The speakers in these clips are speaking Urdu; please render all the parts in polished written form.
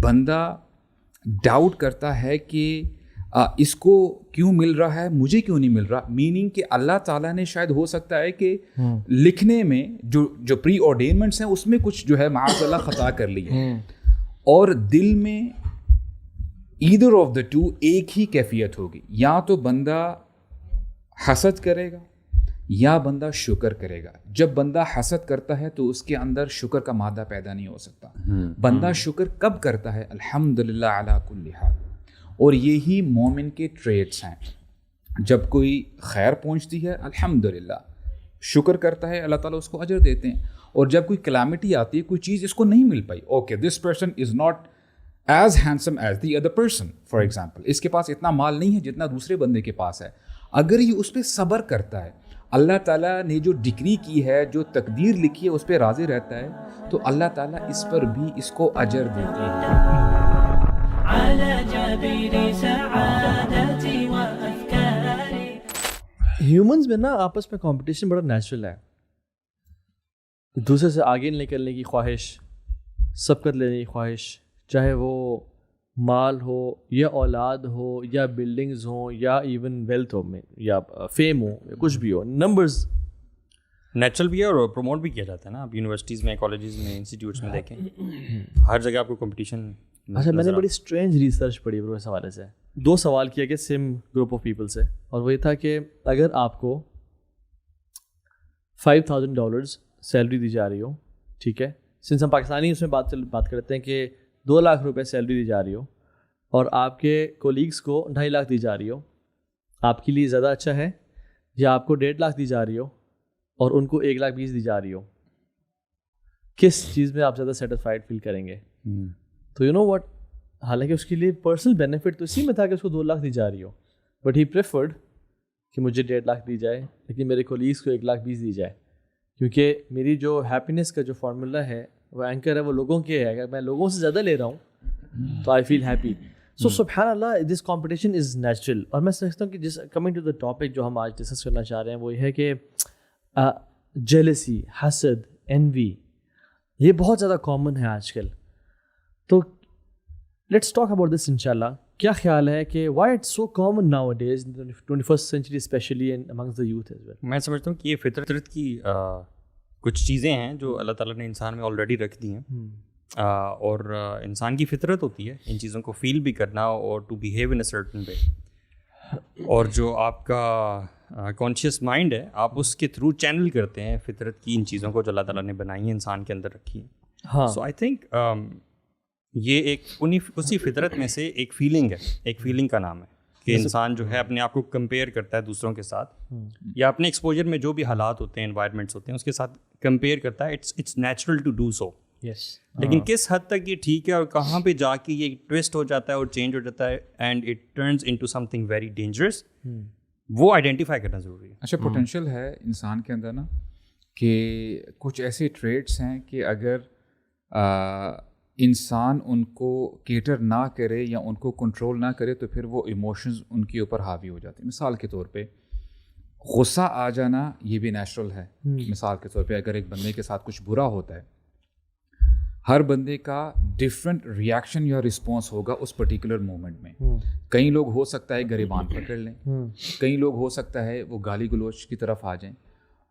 بندہ ڈاؤٹ کرتا ہے کہ اس کو کیوں مل رہا ہے, مجھے کیوں نہیں مل رہا, میننگ کہ اللہ تعالیٰ نے شاید ہو سکتا ہے کہ لکھنے میں جو پری آرڈینمنٹس ہیں اس میں کچھ جو ہے معاذ اللہ خطا کر لی ہے, اور دل میں ایدر آف دا ٹو ایک ہی کیفیت ہوگی, یا تو بندہ حسد کرے گا یا بندہ شکر کرے گا. جب بندہ حسد کرتا ہے تو اس کے اندر شکر کا مادہ پیدا نہیں ہو سکتا. بندہ شکر کب کرتا ہے؟ الحمدللہ علی کل حال. اور یہی مومن کے ٹریٹس ہیں. جب کوئی خیر پہنچتی ہے الحمدللہ شکر کرتا ہے, اللہ تعالیٰ اس کو اجر دیتے ہیں. اور جب کوئی کلامٹی آتی ہے, کوئی چیز اس کو نہیں مل پائی, okay this person is not as handsome as the other person, for example اس کے پاس اتنا مال نہیں ہے جتنا دوسرے بندے کے پاس ہے. اگر یہ اس پہ صبر کرتا ہے, اللہ تعالیٰ نے جو ڈگری کی ہے, جو تقدیر لکھی ہے اس پہ راضی رہتا ہے, تو اللہ تعالیٰ اس پر بھی اس کو اجر دیتے ہیں. ہیومنز میں نا آپس میں کمپٹیشن بڑا نیچرل ہے. دوسرے سے آگے نکلنے کی خواہش, سبقت لینے کی خواہش, چاہے وہ مال ہو یا اولاد ہو یا بلڈنگز ہوں یا ایون ویلتھ ہو میں یا فیم ہو یا کچھ بھی ہو, نمبرز نیچرل بھی ہے اور پروموٹ بھی کیا جاتا ہے نا. آپ یونیورسٹیز میں, کالجز میں, انسٹیٹیوٹس میں دیکھیں, ہر جگہ آپ کو کمپٹیشن. اچھا, میں نے بڑی اسٹرینج ریسرچ پڑھی اس حوالے سے. 2 سوال کیا گیا سیم گروپ آف پیپل سے, اور وہ یہ تھا کہ اگر آپ کو $5,000 سیلری دی جا رہی ہو, ٹھیک ہے, سنس ہم پاکستانی اس میں بات کرتے ہیں کہ 2 لاکھ روپے سیلری دی جا رہی ہو اور آپ کے کولیگس کو 2.5 لاکھ دی جا رہی ہو, آپ کے لیے زیادہ اچھا ہے یا آپ کو 1.5 لاکھ دی جا رہی ہو اور ان کو 1,20,000 دی جا رہی ہو, کس چیز میں آپ زیادہ سیٹسفائڈ فیل کریں گے؟ تو یو نو واٹ, حالانکہ اس کے لیے پرسنل بینیفٹ تو اسی میں تھا کہ اس کو 2 لاکھ دی جا رہی ہو, بٹ ہی پریفرڈ کہ مجھے 1.5 لاکھ دی جائے لیکن میرے کولیگس کو 1,20,000 دی جائے, کیونکہ میری جو ہیپینس کا جو فارمولا ہے, وہ اینکر ہے, وہ لوگوں کے ہے. اگر میں لوگوں سے زیادہ لے رہا ہوں تو آئی فیل ہیپی. سو سبحان اللہ, دس کمپٹیشن از نیچرل. اور میں سمجھتا ہوں کہ جس کمنگ ٹو دا ٹاپک جو ہم آج ڈسکس کرنا چاہ رہے ہیں وہ یہ ہے کہ جیلسی, حسد, انوی, یہ بہت زیادہ کامن ہے آج کل. تو لیٹس ٹاک اباؤٹ دس انشاءاللہ. کیا خیال ہے کہ why it's so common nowadays in 21st century especially amongst the youth as well? میں سمجھتا ہوں کہ یہ فطرت کی کچھ چیزیں ہیں جو اللہ تعالیٰ نے انسان میں آلریڈی رکھ دی ہیں, اور انسان کی فطرت ہوتی ہے ان چیزوں کو فیل بھی کرنا اور to behave in a certain way. اور جو آپ کا کانشیس مائنڈ ہے, آپ اس کے تھرو چینل کرتے ہیں فطرت کی ان چیزوں کو جو اللہ تعالیٰ نے بنائی ہیں, انسان کے اندر رکھی ہیں. ہاں, سو آئی تھنک یہ ایک اسی فطرت میں سے ایک فیلنگ ہے, ایک فیلنگ کا نام ہے کہ انسان جو ہے اپنے آپ کو کمپیئر کرتا ہے دوسروں کے ساتھ, یا اپنے ایکسپوجر میں جو بھی حالات ہوتے ہیں, انوائرمنٹس ہوتے ہیں, اس کے ساتھ کمپیئر کرتا ہے. It's natural to do so. لیکن کس حد تک یہ ٹھیک ہے اور کہاں پہ جا کے یہ ٹویسٹ ہو جاتا ہے اور چینج ہو جاتا ہے and it turns into some thing very dangerous, وہ آئیڈینٹیفائی کرنا ضروری ہے. اچھا, پوٹینشیل ہے انسان کے اندر نا کہ کچھ ایسے ٹریٹس ہیں کہ اگر انسان ان کو کیٹر نہ کرے یا ان کو کنٹرول نہ کرے تو پھر وہ ایموشنز ان کے اوپر حاوی ہو جاتے ہیں. مثال کے طور پہ غصہ آ جانا یہ بھی نیچرل ہے. مثال کے طور پہ اگر ایک بندے کے ساتھ کچھ برا ہوتا ہے, ہر بندے کا ڈفرینٹ ریئیکشن یا رسپانس ہوگا اس پرٹیکولر مومنٹ میں. کئی لوگ ہو سکتا ہے گریبان پکڑ لیں, کئی لوگ ہو سکتا ہے وہ گالی گلوچ کی طرف آ جائیں,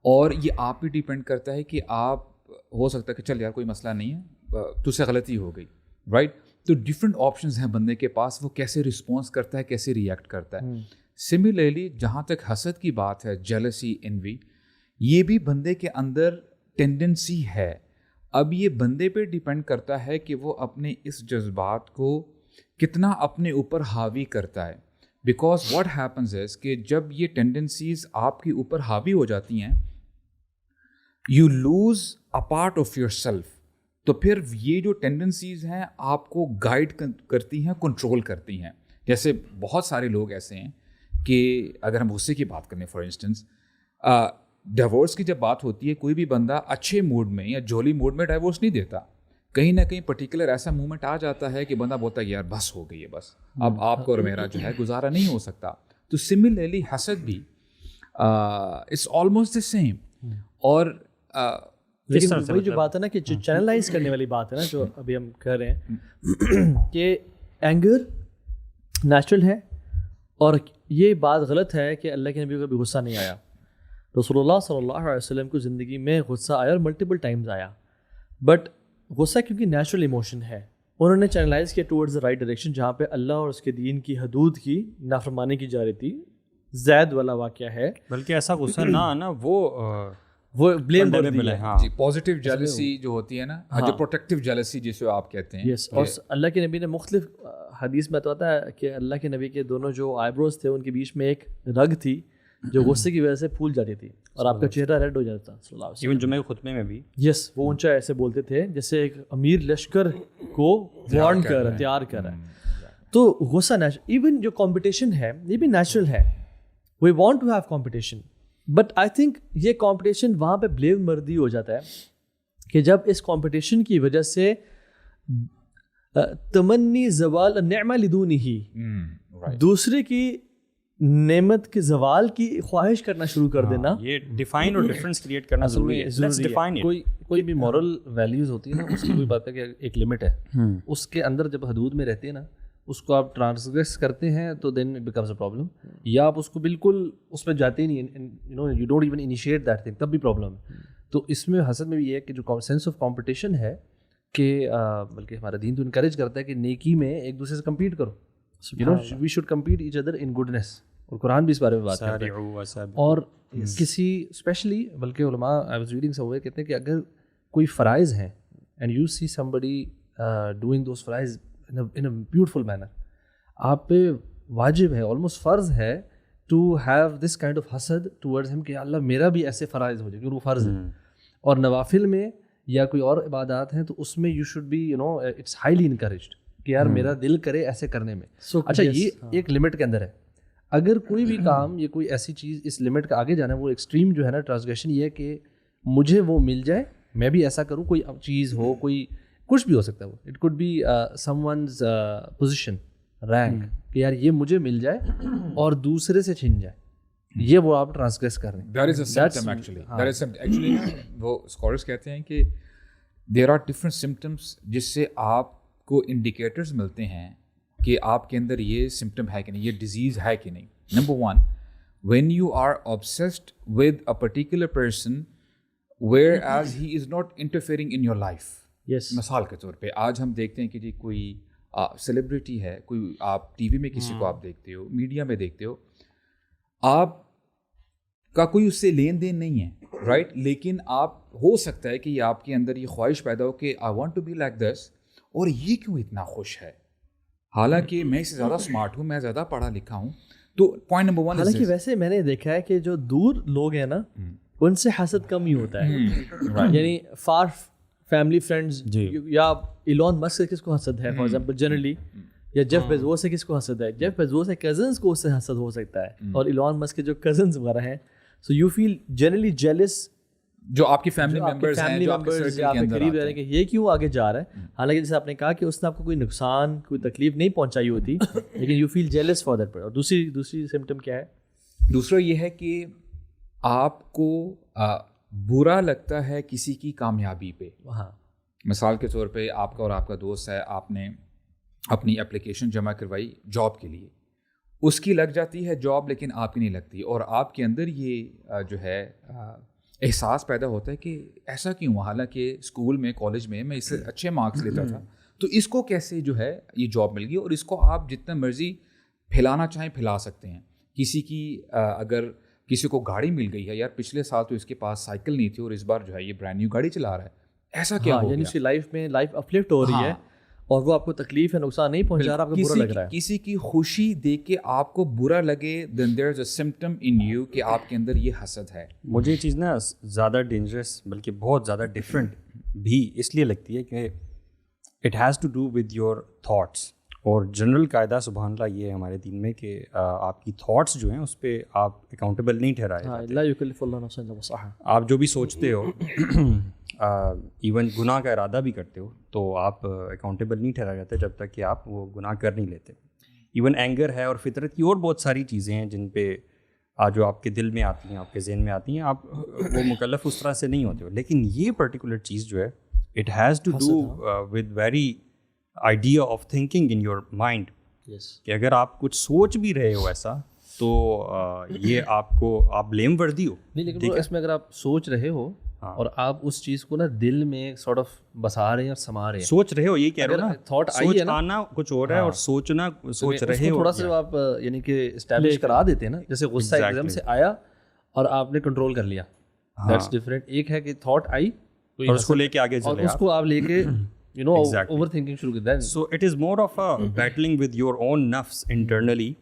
اور یہ آپ پہ ڈیپینڈ کرتا ہے کہ آپ, ہو سکتا ہے کہ چل یار کوئی مسئلہ نہیں ہے, تو سے غلطی ہو گئی, رائٹ. تو ڈفرینٹ آپشنز ہیں بندے کے پاس, وہ کیسے رسپانس کرتا ہے, کیسے ریئیکٹ کرتا ہے. سملرلی جہاں تک حسد کی بات ہے, جیلسی, انوی, یہ بھی بندے کے اندر ٹینڈنسی ہے. اب یہ بندے پہ ڈیپینڈ کرتا ہے کہ وہ اپنے اس جذبات کو کتنا اپنے اوپر حاوی کرتا ہے. بیکاز واٹ ہیپنز از کہ جب یہ ٹینڈنسیز آپ کے اوپر حاوی ہو جاتی ہیں, you lose a part of your self. تو پھر یہ جو ٹینڈنسیز ہیں آپ کو گائیڈ کرتی ہیں, کنٹرول کرتی ہیں. جیسے بہت سارے لوگ ایسے ہیں کہ اگر ہم غصے کی بات کریں, فار انسٹنس ڈیورس کی جب بات ہوتی ہے, کوئی بھی بندہ اچھے موڈ میں یا جولی موڈ میں ڈیورس نہیں دیتا. کہیں نہ کہیں پرٹیکولر ایسا مومنٹ آ جاتا ہے کہ بندہ بولتا ہے یار بس ہو گئی ہے, بس اب آپ کو اور میرا جو ہے گزارا نہیں ہو سکتا. تو سملرلی حسد بھی اٹس آلموسٹ دا سیم. اور لیکن وہی جو بات ہے نا کہ جو چینلائز کرنے والی بات ہے نا جو ابھی ہم کہہ رہے ہیں کہ اینگر نیچرل ہے، اور یہ بات غلط ہے کہ اللہ کے نبی کو کبھی غصہ نہیں آیا. رسول اللہ صلی اللہ علیہ وسلم کو زندگی میں غصہ آیا اور ملٹیپل ٹائمز آیا، بٹ غصہ کیونکہ نیچرل ایموشن ہے انہوں نے چینلائز کیا ٹورڈز دا رائٹ ڈائریکشن جہاں پہ اللہ اور اس کے دین کی حدود کی نافرمانی کی جا رہی تھی. زید والا واقعہ ہے، بلکہ ایسا غصہ نہ آنا وہ بلیم ہے. ہاں جی پازیٹیو جیلسی جو ہوتی ہے نا، جو پروٹیکٹیو جیلسی جسے آپ کہتے ہیں. یس، اور اللہ کے نبی نے مختلف حدیث میں تو آتا ہے کہ اللہ کے نبی کے دونوں جو آئی بروز تھے ان کے بیچ میں ایک رگ تھی جو غصے کی وجہ سے پھول جاتی تھی اور آپ کا چہرہ ریڈ ہو جاتا صلی اللہ علیہ وسلم. ایون جمعہ کے خطبے میں بھی یس، وہ اونچا ایسے بولتے تھے جیسے ایک امیر لشکر کو وارن کر رہا ہے، تیار کر رہا ہے. تو غصہ نیچرل، ایون جو کمپٹیشن ہے یہ بھی نیچرل ہے. We want to have competition, but I think یہ کمپٹیشن وہاں پہ بلیو مردی ہو جاتا ہے کہ جب اس کمپٹیشن کی وجہ سے تمنی زوال نعمہ لدونی ہی، دوسرے کی نعمت کے زوال کی خواہش کرنا شروع کر دینا. یہ ڈیفائن اور ڈفرینس کریٹ کرنا ضروری ہے. کوئی بھی مورل ویلیوز ہوتی ہے نا اس کی کوئی بات ہے کہ ایک لمٹ ہے، اس کے اندر جب حدود میں رہتے ہیں نا اس کو آپ ٹرانسگریس کرتے ہیں تو then it becomes a problem, یا آپ اس کو بالکل اس پہ جاتے ہی نہیں، you don't even initiate that thing, تب بھی پرابلم ہے. تو اس میں حسد میں بھی یہ ہے کہ جو سینس آف کمپٹیشن ہے کہ بلکہ ہمارا دین تو انکریج کرتا ہے کہ نیکی میں ایک دوسرے سے کمپیٹ کرو. We should compete each other in goodness, اور قرآن بھی اس بارے میں بات کرتا ہے. اور کسی اسپیشلی بلکہ علماء I was reading somewhere کہتے ہیں کہ اگر کوئی فرائض ہیں and you see somebody doing those فرائض in a beautiful manner، آپ پہ واجب ہے، آلموسٹ فرض ہے to have this kind of حسد ٹورڈز ہم کہ اللہ میرا بھی ایسے فرائض ہو جائے کیونکہ وہ فرض ہے. اور نوافل میں یا کوئی اور عبادات ہیں تو اس میں you should be it's highly encouraged کہ یار میرا دل کرے ایسے کرنے میں. اچھا یہ ایک لمٹ کے اندر ہے. اگر کوئی بھی کام یا کوئی ایسی چیز اس لمٹ کا آگے جانا ہے، وہ ایکسٹریم جو ہے نا ٹرانسگریشن، یہ ہے کہ مجھے وہ مل جائے، میں بھی ایسا کروں، کوئی چیز ہو، کوئی کچھ بھی ہو سکتا ہے، وہ it could be someone's position, rank, کہ یار یہ مجھے مل جائے اور دوسرے سے چھن جائے، یہ وہ آپ ٹرانسگریس کر رہے ہیں. That is a symptom actually وہ اسکالرس کہتے ہیں کہ دیر آر ڈفرنٹ سمپٹمس جس سے آپ کو انڈیکیٹرز ملتے ہیں کہ آپ کے اندر یہ سمپٹم ہے کہ نہیں، یہ ڈیزیز ہے کہ نہیں. Number 1، when you are obsessed with a particular person whereas he is not interfering in your life. مثال کے طور پہ آج ہم دیکھتے ہیں کہ جی کوئی سیلیبریٹی ہے، کوئی آپ ٹی وی میں کسی کو آپ دیکھتے ہو، میڈیا میں دیکھتے ہو، آپ کا کوئی اس سے لین دین نہیں ہے، رائٹ، لیکن آپ ہو سکتا ہے کہ یہ آپ کے اندر یہ خواہش پیدا ہو کہ I want to be like this, اور یہ کیوں اتنا خوش ہے حالانکہ میں اس سے زیادہ اسمارٹ ہوں، میں زیادہ پڑھا لکھا ہوں. تو پوائنٹ نمبر 1، حالانکہ ویسے میں نے دیکھا ہے کہ جو دور لوگ ہیں نا ان سے حسد کم ہی ہوتا ہے. یعنی فار فیملی فرینڈز، یا ایلون مسک سے کس کو حسد ہے فار ایگزامپل جنرلی، یا جیف بیزوس سے کس کو حسد ہے؟ جیف بیزوس کے کزنس کو اس سے حسد ہو سکتا ہے، اور ایلون مسک کے جو کزنس وغیرہ ہیں، so you feel generally jealous, جو آپ کی فیملی ممبرز ہیں، جو آپ کے سرکل کے اندر قریب رہ رہے ہیں کہ یہ کیوں آگے جا رہا ہے، حالانکہ جیسے آپ نے کہا کہ اس نے آپ کو کوئی نقصان، کوئی تکلیف نہیں پہنچائی ہوتی، لیکن you feel jealous for that. اور دوسری سمپٹم کیا ہے؟ دوسرا یہ ہے کہ آپ کو برا لگتا ہے کسی کی کامیابی پہ. ہاں، مثال کے طور پہ آپ کا اور آپ کا دوست ہے، آپ نے اپنی اپلیکیشن جمع کروائی جاب کے لیے، اس کی لگ جاتی ہے جاب لیکن آپ کی نہیں لگتی، اور آپ کے اندر یہ جو ہے احساس پیدا ہوتا ہے کہ ایسا کیوں، حالانکہ اسکول میں کالج میں میں اس سے اچھے مارکس لیتا تھا، تو اس کو کیسے جو ہے یہ جاب مل گئی. اور اس کو آپ جتنا مرضی پھیلانا چاہیں پھیلا سکتے ہیں. کسی کی اگر کسی کو گاڑی مل گئی ہے، یار پچھلے سال تو اس کے پاس سائیکل نہیں تھی اور اس بار جو ہے یہ برانڈ نیو گاڑی چلا رہا ہے، ایسا کیا ہو گیا؟ یعنی اس کی لائف میں لائف اپلفٹ ہو رہی ہے اور وہ آپ کو تکلیف ہے، نقصان نہیں پہنچا رہا، آپ کو برا لگ رہا ہے. کسی کی خوشی دیکھ کے آپ کو برا لگے، then there is a symptom in you کہ آپ کے اندر یہ حسد ہے. مجھے یہ چیز نا زیادہ ڈینجرس بلکہ بہت زیادہ ڈفرینٹ بھی اس لیے لگتی ہے کہ it has to do with your thoughts. اور جنرل قاعدہ سبحان اللہ یہ ہے ہمارے دین میں کہ آپ کی تھاٹس جو ہیں اس پہ آپ اکاؤنٹیبل نہیں ٹھہرائے جاتے. لا یکلف اللہ نفسا الا وسعها. آپ جو بھی سوچتے ہو، ایون گناہ کا ارادہ بھی کرتے ہو، تو آپ اکاؤنٹیبل نہیں ٹھہرائے جاتے جب تک کہ آپ وہ گناہ کر نہیں لیتے. ایون اینگر ہے اور فطرت کی اور بہت ساری چیزیں ہیں جن پہ جو آپ کے دل میں آتی ہیں, آپ کے ذہن میں آتی ہیں, آپ وہ مکلف اس طرح سے نہیں ہوتے ہو. لیکن یہ پرٹیکولر چیز جو ہے it has to do with very idea of thinking in your mind, کہ اگر آپ کچھ سوچ بھی رہے ہو ایسا تو یہ آپ بلیم وردی ہو. نہیں, لیکن اس میں اگر آپ سوچ رہے ہو اور آپ اس چیز کو نا دل میں سارٹ آف بسا رہے ہیں اور سما رہے ہیں, سوچ رہے ہو, یہ کہہ رہے ہو نا, تھاٹ آئی ہے نا, آنا کچھ اور ہے اور سوچنا سوچ رہے ہو, تھوڑا سا آپ یعنی کہ اسٹیبلش کرا دیتے ہیں نا, جیسے غصہ ایک دم سے آیا اور آپ نے کنٹرول کر لیا, دیٹس ڈفرینٹ. ایک ہے کہ تھاٹ آئی اور اس کو لے کے آگے چلے, اس کو آپ لے کے یو نو اوور تھنکنگ شروع کر دیں. So it is more of a battling with your own نفس انٹرنلی,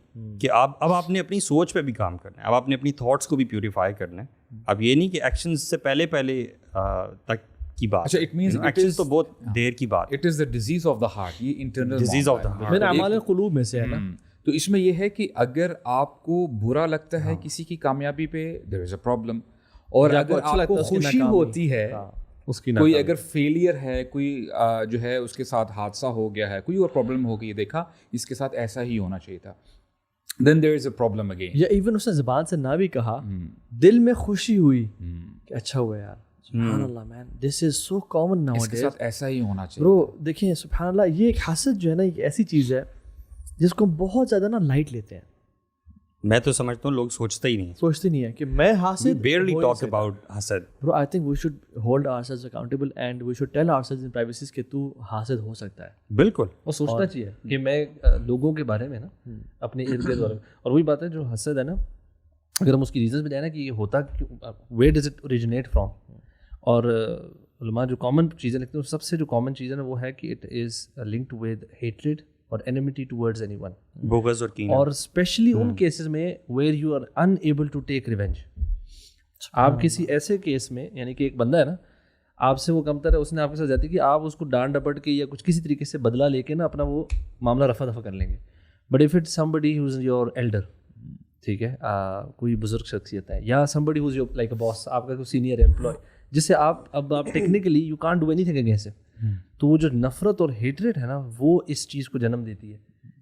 کہ اب آپ نے اپنی سوچ پہ بھی کام کرنا ہے, اب آپ نے اپنی تھاٹس کو بھی پیوریفائی کرنا ہے. اب یہ نہیں کہ ایکشنز سے پہلے تک کی بات, اچھا, اٹ مینس ایکشنز تو بہت دیر کی بات, it is the disease of the heart, یہ internal disease of the heart, میرا اعمال قلوب میں سے ہے نا. تو اس میں یہ ہے کہ اگر آپ کو برا لگتا ہے کسی کی کامیابی پہ, دیر از اے پرابلم. اور اگر آپ کو خوشی ہوتی ہے اس کی, کوئی اگر فیلئر ہے, کوئی جو ہے اس کے ساتھ حادثہ ہو گیا ہے, کوئی اور پرابلم ہو گئی, دیکھا اس کے ساتھ ایسا ہی ہونا چاہیے تھا, then there is a problem again. یا ایون اس نے زبان سے نہ بھی کہا, دل میں خوشی ہوئی کہ اچھا ہوا یار, سبحان اللہ مین, دس از سو کامن ناؤ اس کے ساتھ ایسا ہی ہونا چاہیے. برو دیکھیں سبحان اللہ, یہ ایک حسد جو ہے نا, ایک ایسی چیز ہے جس کو ہم بہت زیادہ نا لائٹ لیتے ہیں. میں تو سمجھتا ہوں لوگ سوچتے ہی نہیں, سوچتے نہیں ہیں کہ میں حاسد. barely talk about حسد. Bro, I think we should hold ourselves accountable and we should tell ourselves in privacy کہ تو حاسد ہو سکتا ہے. بالکل, اور سوچنا چاہیے کہ میں لوگوں کے بارے میں نا, اپنے ارد گرد والے, اور وہی بات ہے جو حسد ہے نا, اگر ہم اس کی ریزنس بتائیں نا کہ یہ ہوتا where does it originate from, اور علماء جو کامن چیزیں لکھتے ہیں, سب سے جو کامن چیز ہے نا وہ ہے کہ it is linked with hatred اور enmity towards anyone, بغض اور کینہ, اور اسپیشلی ان کیسز میں where you are unable to take revenge. آپ کسی ایسے کیس میں, یعنی کہ ایک بندہ ہے نا آپ سے وہ کمتر ہے, اس نے آپ کے ساتھ جاتی کہ آپ اس کو ڈانٹ ڈپٹ کے یا کچھ کسی طریقے سے بدلہ لے کے نا اپنا وہ معاملہ رفع دفع کر لیں گے. But if it somebody who is your elder, ٹھیک ہے, کوئی بزرگ شخصیت ہے, یا somebody who is your like a boss, آپ کا کوئی سینئر امپلائی جس سے آپ technically you can't do any thing against, تو وہ جو نفرت اور ہیٹریٹ ہے نا, وہ اس چیز کو جنم دیتی ہے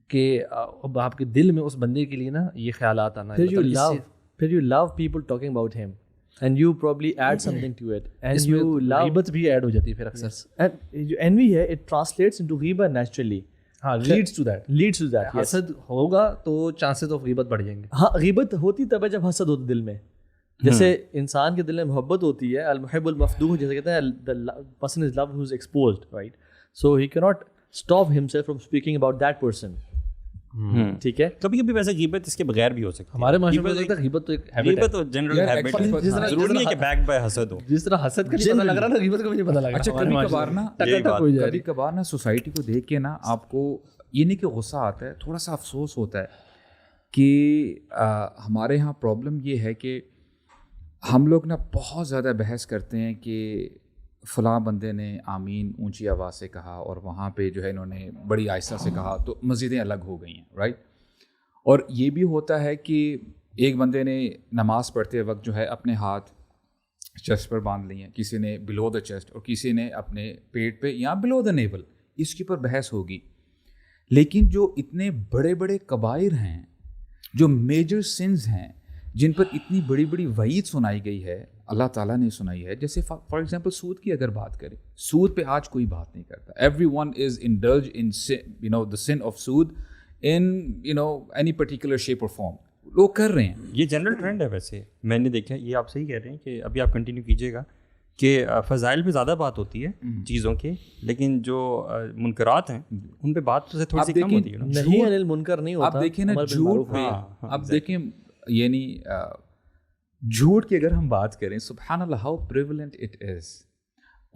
کہ اب آپ کے دل میں اس بندے کے لیے نا یہ خیالات آنا. پھر you love people talking about him and you probably add something to it, and you love غیبت بھی ایڈ ہو جاتی ہے پھر اکثر, and جو envy ہے it translates into غیبت naturally. ہاں, leads to that. حسد ہوگا تو چانسز آف غیبت بڑھ جائیں گے. ہاں, غیبت ہوتی تب ہے جب حسد ہوتا دل میں. جیسے انسان کے دل میں محبت ہوتی ہے, المحب المفدوح جیسے کہتے ہیں, the person is loved who is exposed, right? So he cannot stop himself from speaking about that person. ٹھیک ہے, کبھی کبھی ویسے غیبت اس کے بغیر بھی ہو سکتی ہے. ہمارے معاشرے میں غیبت تو ایک غیبت تو جنرل ہیبٹ ہے, ضروری نہیں ہے کہ بیک بائی حسد ہو. جس طرح حسد کا پتہ لگ رہا نا, غیبت کا بھی نہیں پتہ لگ رہا. اچھا, کبھی کبھار نا سوسائٹی کو دیکھ کے نا آپ کو یہ نہیں کہ غصہ آتا ہے, تھوڑا سا افسوس ہوتا ہے کہ ہمارے یہاں پرابلم یہ ہے کہ ہم لوگ نا بہت زیادہ بحث کرتے ہیں کہ فلاں بندے نے آمین اونچی آواز سے کہا اور وہاں پہ جو ہے انہوں نے بڑی آہستہ سے کہا تو مسجدیں الگ ہو گئی ہیں, رائٹ. اور یہ بھی ہوتا ہے کہ ایک بندے نے نماز پڑھتے وقت جو ہے اپنے ہاتھ چیسٹ پر باندھ لیے ہیں, کسی نے بلو دا چیسٹ اور کسی نے اپنے پیٹ پہ یا بلو دا نیول, اس کے اوپر بحث ہوگی. لیکن جو اتنے بڑے بڑے کبائر ہیں, جو میجر سنز ہیں, جن پر اتنی بڑی بڑی وعید سنائی گئی ہے, اللہ تعالیٰ نے سنائی ہے, جیسے فار ایگزامپل سود کی اگر بات کریں, سود پہ آج کوئی بات نہیں کرتا. Everyone is indulge in the sin of سود ان اینی پرٹیکولر شیپ اور فارم. لوگ کر رہے ہیں, یہ جنرل ٹرینڈ ہے. ویسے میں نے دیکھا, یہ آپ صحیح کہہ رہے ہیں کہ ابھی آپ کنٹینیو کیجیے گا کہ فضائل پہ زیادہ بات ہوتی ہے چیزوں کے, لیکن جو منکرات ہیں ان پہ بات تو تھوڑی سی کم ہوتی ہے. نہیں انل منکر نہیں ہوتا. آپ دیکھیں نا جھوٹ پہ, آپ دیکھیں یعنی جھوٹ کی اگر ہم بات کریں, سبحان اللہ ہاؤ پریولنٹ اٹ از.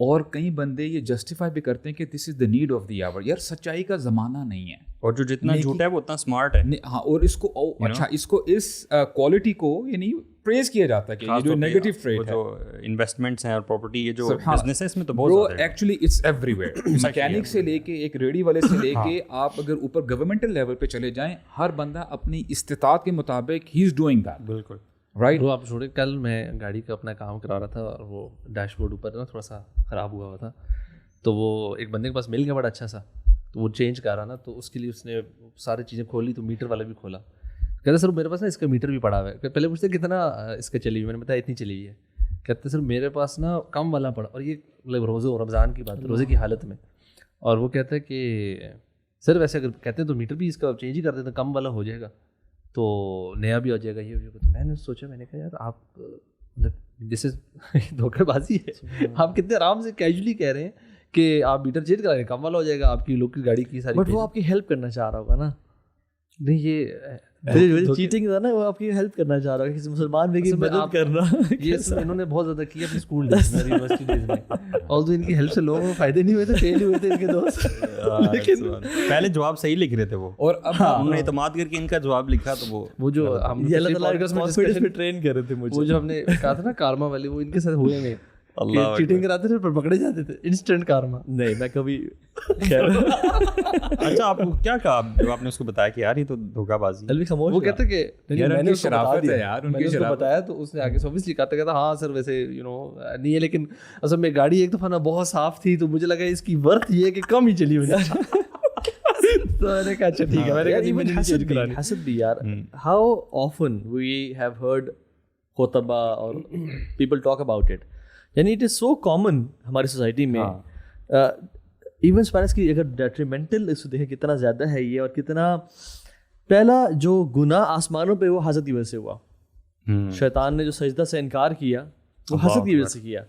اور کئی بندے یہ جسٹیفائی بھی کرتے ہیں کہ دس از دا نیڈ آف دی آور. یار سچائی کا زمانہ نہیں ہے, اور جو جتنا جھوٹا ہے وہ اتنا اسمارٹ ہے. ہاں, اور اس کو اچھا, اس کو اس کوالٹی کو یعنی پریز کیا جاتا ہے کہ یہ جو نیگیٹو ٹریٹ ہے, جو انویسٹمنٹس ہیں اور پراپرٹی, یہ جو بزنس ہے اس میں تو بہت زیادہ ہے. Actually it's everywhere. Mechanic سے لے کے ایک ریڈی والے سے لے کے آپ اگر اوپر گورنمنٹل لیول پہ چلے جائیں, ہر بندہ اپنی استطاعت کے مطابق ہی از ڈوئنگ دیٹ. بالکل رائٹ. وہ آپ چھوڑے, کل میں گاڑی کا اپنا کام کرا رہا تھا اور وہ ڈیش بورڈ اوپر نا تھوڑا سا خراب ہوا تھا, تو وہ ایک بندے کے پاس مل گیا بڑا اچھا سا, تو وہ چینج کر رہا نا, تو اس کے لیے اس نے ساری چیزیں کھولی, تو میٹر والا بھی کھولا, کہتے سر میرے پاس نا اس کا میٹر بھی پڑا ہوا ہے. پہلے پوچھتے کتنا اس کا چلی ہوئی, میں نے بتایا اتنی چلی ہوئی ہے. کہتے سر میرے پاس نا کم والا پڑا, اور یہ مطلب رمضان کی بات ہے, روزے کی حالت میں. اور وہ کہتا ہے کہ سر ویسے اگر کہتے ہیں تو میٹر بھی اس کا چینج ہی کر دیتے, کم والا ہو جائے گا تو نیا بھی ہو جائے گا, یہ ہو جائے گا. تو میں نے سوچا, میں نے کہا یار آپ مطلب جس دھوکے بازی ہے, آپ کتنے آرام سے کیجولی کہہ رہے ہیں کہ آپ میٹر چینج کرا رہے ہیں, کم والا ہو جائے گا, آپ کی لوگ کی گاڑی کی ساری. بٹ وہ آپ کی ہیلپ کرنا چاہ رہا ہوگا نا. نہیں یہ چیٹنگ تھا نا, وہ آپ کی ہیلپ کرنا چاہ رہا ہے, کسی مسلمان بھی کی مدد کرنا. یہ سب انہوں نے بہت زیادہ کیا اپنے اسکول ڈیز میں, یونیورسٹی ڈیز میں. اور تو ان کی ہیلپ سے لوگوں کو فائدے نہیں ہوئے تھے, فیل ہوئے تھے ان کے دوست. لیکن پہلے جواب صحیح لکھ رہے تھے وہ, اور اب انہوں نے اعتماد کر کے ان کا جواب لکھا, تو وہ جو ہم اللہ تعالیٰ ٹرین کر رہے تھے مجھے, وہ جو ہم نے کہا تھا نا کارما والی, وہ ان کے ساتھ ہوئے میں چیٹنگ کراتے تھے پر پکڑے جاتے تھے. انسٹنٹ کارما نہیں, میں کبھی. اچھا آپ کو کیا کہا جب آپ نے اس کو بتایا کہ یار یہ تو دھوکہ بازی ہے؟ وہ کہتا کہ میں نے شرافت ہے یار, ان کی شرافت بتایا, تو اس نے آگے آبویسلی کہتا ہاں سر ویسے یو نو نہیں ہے, لیکن اصل میں گاڑی ایک دفعہ نا بہت صاف تھی, تو مجھے لگا اس کی ورتھ یہ ہے کہ کم ہی چلی ہوئی. تو میں نے کہا اچھا ٹھیک ہے. میں نے کہا حسد بھی یار, how often we have heard خطبہ اور پیپل ٹاک اباؤٹ اٹ. یعنی اٹ از سو کامن ہماری سوسائٹی میں. ایون اسپینس کی اگر ڈیٹریمنٹل اس کو دیکھیں کتنا زیادہ ہے یہ, اور کتنا پہلا جو گناہ آسمانوں پہ وہ حسد کی وجہ سے ہوا. شیطان نے جو سجدہ سے انکار کیا وہ حسد کی وجہ سے کیا.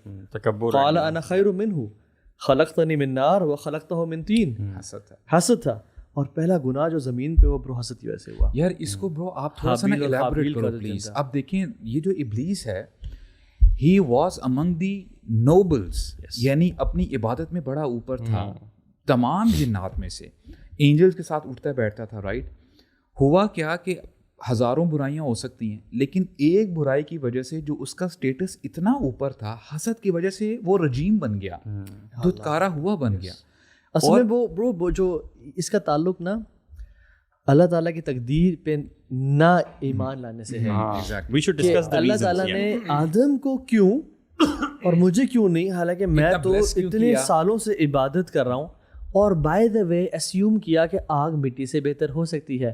قال انا خیر منہ خلقتنی من نار وخلقتہ من طین. حسد تھا, اور پہلا گناہ جو زمین پہ وہ برو حسد کی وجہ سے ہوا. یار اس کو برو آپ تھوڑا سا نا الیبوریٹ کرو پلیز. اب دیکھیں یہ جو ابلیس ہے, he was among the nobles, یعنی اپنی عبادت میں بڑا اوپر تھا تمام جنات میں سے, اینجلز کے ساتھ اٹھتا بیٹھتا تھا, رائٹ. ہوا کیا کہ ہزاروں برائیاں ہو سکتی ہیں, لیکن ایک برائی کی وجہ سے جو اس کا سٹیٹس اتنا اوپر تھا, حسد کی وجہ سے وہ رجیم بن گیا, دھتکارا ہوا بن گیا. اصل میں وہ جو اس کا تعلق نا اللہ تعالیٰ کی تقدیر پہ نہ ایمان لانے سے ہے. اللہ تعالیٰ نے آدم کو کیوں اور مجھے کیوں نہیں, حالانکہ میں تو اتنے سالوں سے عبادت کر رہا ہوں, اور بائی دا وے اسیوم کیا کہ آگ مٹی سے بہتر ہو سکتی ہے.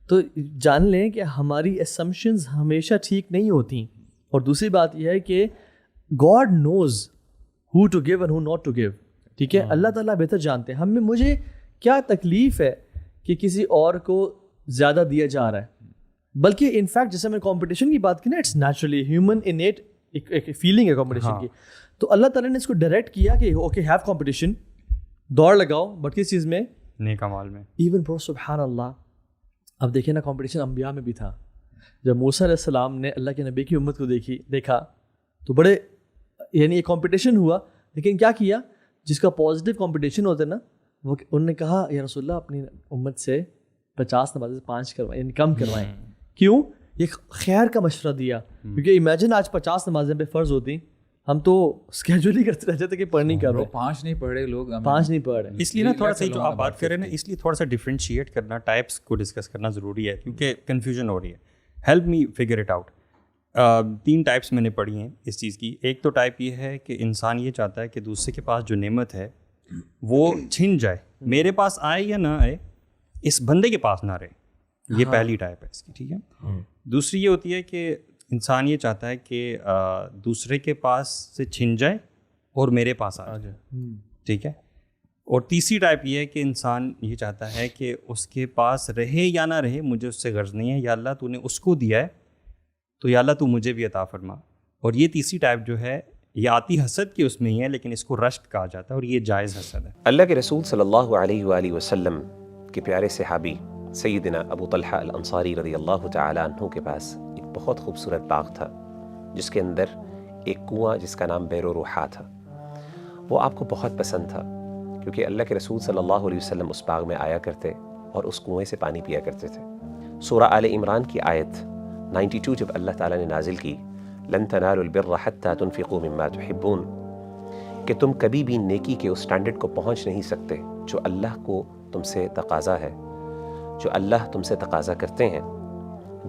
تو جان لیں کہ ہماری اسمپشنز ہمیشہ ٹھیک نہیں ہوتی. اور دوسری بات یہ ہے کہ God knows who to give and who not to give. ٹھیک ہے, اللہ تعالیٰ بہتر جانتے ہیں. مجھے کیا تکلیف ہے کہ کسی اور کو زیادہ دیا جا رہا ہے, بلکہ انفیکٹ جیسے میں کمپٹیشن کی بات کی نا, اٹس نیچرلی ہیومن انیٹ ایک فیلنگ ہے کمپٹیشن کی. تو اللہ تعالیٰ نے اس کو ڈائریکٹ کیا کہ اوکے ہیو کمپٹیشن, دوڑ لگاؤ, بٹ کس چیز میں؟ نیک اعمال میں. ایون برو سبحان اللہ. اب دیکھیں نا کمپٹیشن انبیاء میں بھی تھا. جب موسیٰ علیہ السلام نے اللہ کے نبی کی امت کو دیکھا تو بڑے یعنی ایک کمپٹیشن ہوا, لیکن کیا کیا, جس کا پازیٹیو کمپٹیشن ہوتا ہے نا, وہ انہوں نے کہا یا رسول اللہ اپنی امت سے 50 نمازیں 5 کروائیں, یعنی کم کروائیں. کیوں؟ یہ خیر کا مشورہ دیا, کیونکہ امیجن آج 50 نمازیں پہ فرض ہوتی, ہم تو اسکیجول ہی کرتے رہ جاتے کہ پڑھ نہیں کر رہے, 5 نہیں پڑھ رہے لوگ, 5 نہیں پڑھ رہے. اس لیے نا تھوڑا سا جو آپ بات کر رہے ہیں نا, اس لیے تھوڑا سا ڈفرینشیٹ کرنا, ٹائپس کو ڈسکس کرنا ضروری ہے, کیونکہ کنفیوژن ہو رہی ہے. Help me figure it out. 3 types میں نے پڑھی ہیں اس چیز کی. ایک تو ٹائپ یہ ہے کہ انسان یہ چاہتا ہے کہ دوسرے کے پاس جو نعمت ہے وہ چھن جائے, میرے پاس آئے یا نہ آئے, اس بندے کے پاس نہ رہے. یہ پہلی ٹائپ ہے اس کی. ٹھیک ہے. دوسری یہ ہوتی ہے کہ انسان یہ چاہتا ہے کہ دوسرے کے پاس سے چھن جائے اور میرے پاس آ جائے. ٹھیک ہے. اور تیسری ٹائپ یہ ہے کہ انسان یہ چاہتا ہے کہ اس کے پاس رہے یا نہ رہے, مجھے اس سے غرض نہیں ہے, یا اللہ تو نے اس کو دیا ہے تو یا اللہ تو مجھے بھی عطا فرما. اور یہ تیسری ٹائپ جو ہے یہ آتی حسد کی اس میں ہی ہے, لیکن اس کو رشک کہا جاتا ہے, اور یہ جائز حسد ہے. اللہ کے رسول صلی اللہ علیہ وآلہ وسلم کے پیارے صحابی سیدنا ابو طلحہ الانصاری رضی اللہ تعالیٰ عنہ کے پاس ایک بہت خوبصورت باغ تھا, جس کے اندر ایک کنواں جس کا نام بئر روحا تھا. وہ آپ کو بہت پسند تھا, کیونکہ اللہ کے رسول صلی اللہ علیہ وسلم اس باغ میں آیا کرتے اور اس کنویں سے پانی پیا کرتے تھے. سورہ آل عمران کی آیت 92 جب اللہ تعالیٰ نے نازل کی, لن تنالوا البر حتى تنفقوا مما تحبون, کہ تم کبھی بھی نیکی کے اس سٹینڈرڈ کو پہنچ نہیں سکتے جو اللہ کو تم سے تقاضا ہے, جو اللہ تم سے تقاضا کرتے ہیں,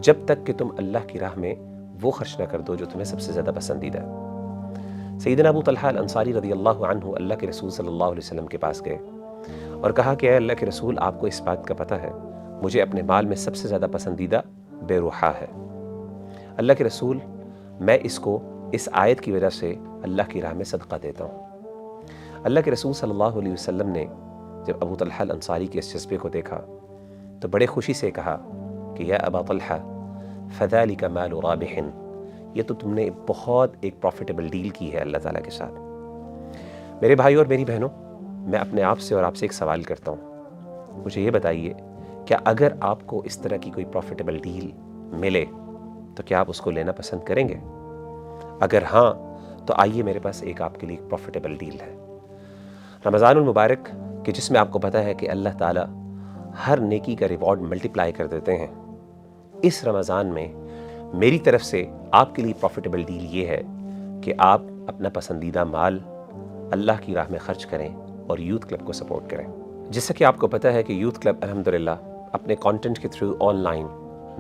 جب تک کہ تم اللہ کی راہ میں وہ خرچ نہ کر دو جو تمہیں سب سے زیادہ پسندیدہ ہے. سیدنا ابو طلحہ الانصاری رضی اللہ عنہ اللہ کے رسول صلی اللہ علیہ وسلم کے پاس گئے اور کہا کہ اے اللہ کے رسول, آپ کو اس بات کا پتہ ہے مجھے اپنے مال میں سب سے زیادہ پسندیدہ بے روحا ہے۔ اللہ کے رسول، میں اس کو اس آیت کی وجہ سے اللہ کی راہ میں صدقہ دیتا ہوں۔ اللہ کے رسول صلی اللہ علیہ وسلم نے جب ابو طلحہ الانصاری کے اس جذبے کو دیکھا تو بڑے خوشی سے کہا کہ یا ابا طلحہ فذلک مال رابح، یہ تو تم نے بہت ایک پروفیٹیبل ڈیل کی ہے اللہ تعالیٰ کے ساتھ۔ میرے بھائی اور میری بہنوں، میں اپنے آپ سے اور آپ سے ایک سوال کرتا ہوں، مجھے یہ بتائیے کیا اگر آپ کو اس طرح کی کوئی پروفیٹیبل ڈیل ملے تو کیا آپ اس کو لینا پسند کریں گے؟ اگر ہاں تو آئیے میرے پاس ایک آپ کے لیے پروفیٹیبل ڈیل ہے۔ رمضان المبارک کہ جس میں آپ کو پتہ ہے کہ اللہ تعالیٰ ہر نیکی کا ریوارڈ ملٹیپلائی کر دیتے ہیں، اس رمضان میں میری طرف سے آپ کے لیے پروفیٹیبل ڈیل یہ ہے کہ آپ اپنا پسندیدہ مال اللہ کی راہ میں خرچ کریں اور یوتھ کلب کو سپورٹ کریں۔ جیسا کہ آپ کو پتہ ہے کہ یوتھ کلب الحمدللہ اپنے کانٹینٹ کے تھرو آن لائن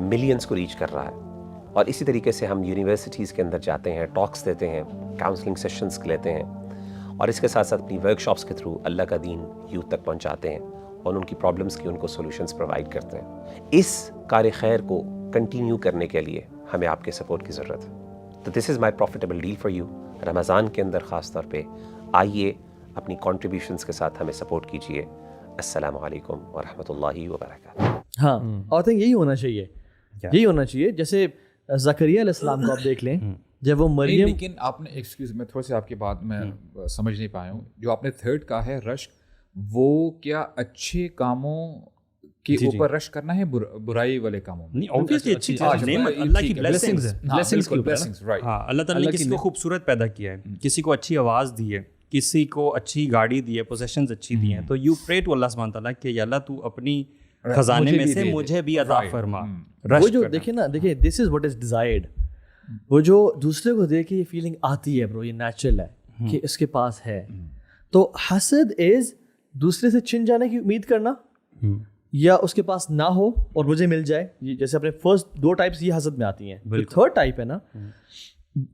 ملینز کو ریچ کر رہا ہے، اور اسی طریقے سے ہم یونیورسٹیز کے اندر جاتے ہیں، ٹاکس دیتے ہیں، کاؤنسلنگ سیشنز لیتے ہیں، اور اس کے ساتھ ساتھ اپنی ورک شاپس کے تھرو اللہ کا دین یوتھ تک پہنچاتے ہیں اور ان کی پرابلمس کی ان کو سولوشنز پرووائڈ کرتے ہیں۔ اس کار خیر کو کنٹینیو کرنے کے لیے ہمیں آپ کے سپورٹ کی ضرورت ہے۔ تو دس از مائی پروفیٹیبل ڈیل فار یو۔ رمضان کے اندر خاص طور پہ آئیے اپنی کنٹریبیوشنز کے ساتھ ہمیں سپورٹ کیجیے۔ السلام علیکم ورحمۃ اللہ وبرکاتہ۔ ہاں، اور تھنک یہی ہونا چاہیے، یہی ہونا چاہیے۔ جیسے زکریا علیہ السلام کو آپ دیکھ لیں، جب وہ مریم، لیکن آپ نے ایکسکیوز میں تھوڑا سا آپ کی بات میں سمجھ نہیں پایا ہوں، جو آپ نے تھرڈ کہا ہے رشک، وہ کیا اچھے کاموں کے اوپر رش کرنا ہے برائی والے کاموں میں؟ نہیں، obviously اچھی چیز نعمت اللہ کی blessings ہے، ہاں اللہ تعالیٰ نے کسی کو خوبصورت پیدا کیا ہے، کسی کو اچھی آواز دی ہے، کسی کو اچھی گاڑی دی ہے، پوزیشنز اچھی دی ہیں، تو یو پرے ٹو اللہ سبحانہ تعالیٰ کہ یا اللہ تو اپنی خزانے میں سے مجھے بھی عطا فرما۔ وہ جو دیکھیں نا، دیکھیں دس از واٹ از ڈیزائرڈ، وہ جو دوسرے کو دیکھ کے یہ فیلنگ آتی ہے برو، یہ نیچرل ہے کہ اس کے پاس ہے۔ تو حسد از دوسرے سے چھن جانے کی امید کرنا، یا اس کے پاس نہ ہو اور مجھے مل جائے۔ جیسے اپنے فرسٹ دو ٹائپس یہ حسد میں آتی ہیں، تھرڈ ٹائپ ہے نا،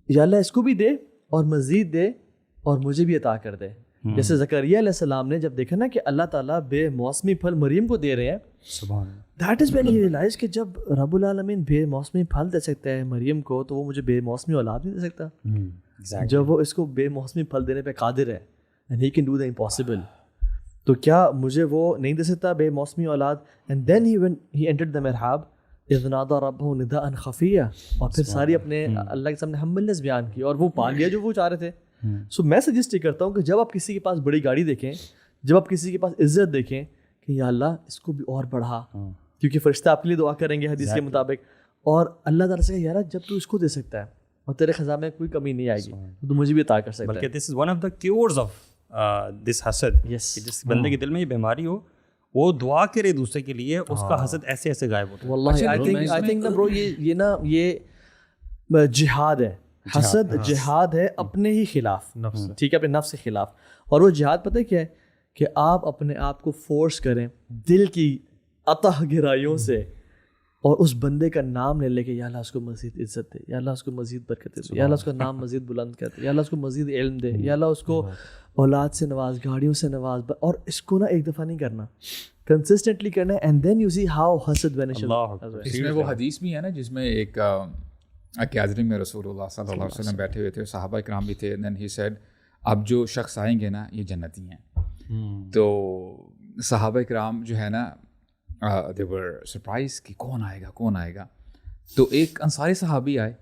یا اللہ اس کو بھی دے اور مزید دے اور مجھے بھی عطا کر دے۔ جیسے زکریا علیہ السلام نے جب دیکھا نا کہ اللہ تعالیٰ بے موسمی پھل مریم کو دے رہے ہیں، that is when he realize کہ جب رب العالمین بے موسمی پھل دے سکتا ہے مریم کو، تو وہ مجھے بے موسمی اولاد نہیں دے سکتا؟ جب وہ اس کو بے موسمی پھل دینے پہ قادر ہے، and he can do the impossible, تو کیا مجھے وہ نہیں دے سکتا بے موسمی اولاد؟ اینڈ دین ہی انٹرڈ دا محراب اذ نادى ربه نداء خفيا، اور پھر ساری اپنے اللہ کے سامنے ہمبلنس بیان کی، اور وہ پا گیا جو وہ چاہ رہے تھے۔ سو میں سجیسٹ یہ کرتا ہوں کہ جب آپ کسی کے پاس بڑی گاڑی دیکھیں، جب آپ کسی کے پاس عزت دیکھیں، کہ یا اللہ اس کو بھی اور بڑھا، کیونکہ فرشتہ آپ کے لیے دعا کریں گے حدیث کے مطابق، اور اللہ تعالیٰ سے یار جب تو اس کو دے سکتا ہے اور تیرے خزانے میں کوئی کمی نہیں آئے گی تو مجھے بھی عطا کر سکتا ہے۔ بلکہ this is one of the cures of this حسد، جس بندے کے دل میں یہ بیماری ہو، وہ دعا کرے دوسرے کے لیے، اس کا حسد ایسے ایسے غائب ہوتا ہے۔ واللہ آئی تھنک نا برو، یہ نا یہ جہاد ہے، حسد جہاد ہے اپنے ہی خلاف، ٹھیک ہے، اپنے نفس کے خلاف۔ اور وہ جہاد پتہ کیا ہے؟ کہ آپ اپنے آپ کو فورس کریں دل کی عطا گہرائیوں سے، اور اس بندے کا نام لے لے کے یا اللہ اس کو مزید عزت دے، یا اللہ اس کو مزید برکت دے، یا اللہ اس کا نام مزید بلند کر دے، یا اللہ اس کو مزید علم دے، یا اللہ اس کو اولاد سے نواز، گاڑیوں سے نواز، اور اس کو نا ایک دفعہ نہیں کرنا، کنسسٹنٹلی کرنا ہے، and then you see how حسد وینشز۔ اس میں وہ حدیث بھی ہے نا جس میں ایک گیدرنگ میں رسول اللہ صلی اللہ علیہ وسلم بیٹھے ہوئے تھے، صحابہ کرام بھی تھے، دین ہی سیڈ اب جو شخص آئیں گے نا یہ جنتی ہیں۔ تو صحابہ کرام جو ہے نا they were surprised کہ کون آئے گا کون آئے گا۔ تو ایک انصاری صحابی آئے،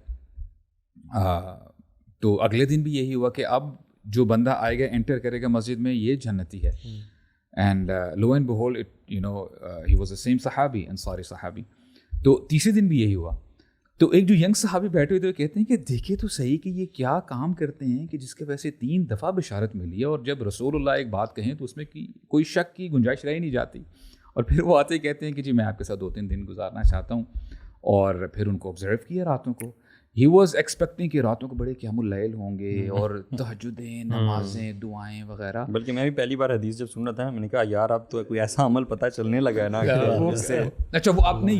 تو اگلے دن بھی یہی ہوا کہ اب جو بندہ آئے گا انٹر کرے گا مسجد میں یہ جنتی ہے، and lo and behold it you know he was the same صحابی، انصاری صحابی۔ تو تیسرے دن بھی یہی ہوا، تو ایک جو ینگ صحابی بیٹھے ہوئے تھے وہ کہتے ہیں کہ دیکھے تو صحیح کہ یہ کیا کام کرتے ہیں کہ جس کے وجہ سے 3 دفعہ بشارت ملی ہے، اور جب رسول اللہ ایک بات کہیں تو اس میں کوئی شک کی گنجائش رہ نہیں جاتی، اور پھر وہ آتے کہتے ہیں کہ جی میں آپ کے ساتھ 2-3 دن گزارنا چاہتا ہوں، اور پھر ان کو آبزرو کیا راتوں کو، ہی واز ایکسپیکٹنگ کہ راتوں کو بڑے قیام اللیل ہوں گے اور تہجدیں، نمازیں، دعائیں وغیرہ۔ بلکہ میں بھی پہلی بار حدیث جب سن رہا تھا میں نے کہا یار اب تو کوئی ایسا عمل پتہ چلنے لگا ہے نا اچھا وہ آپ نے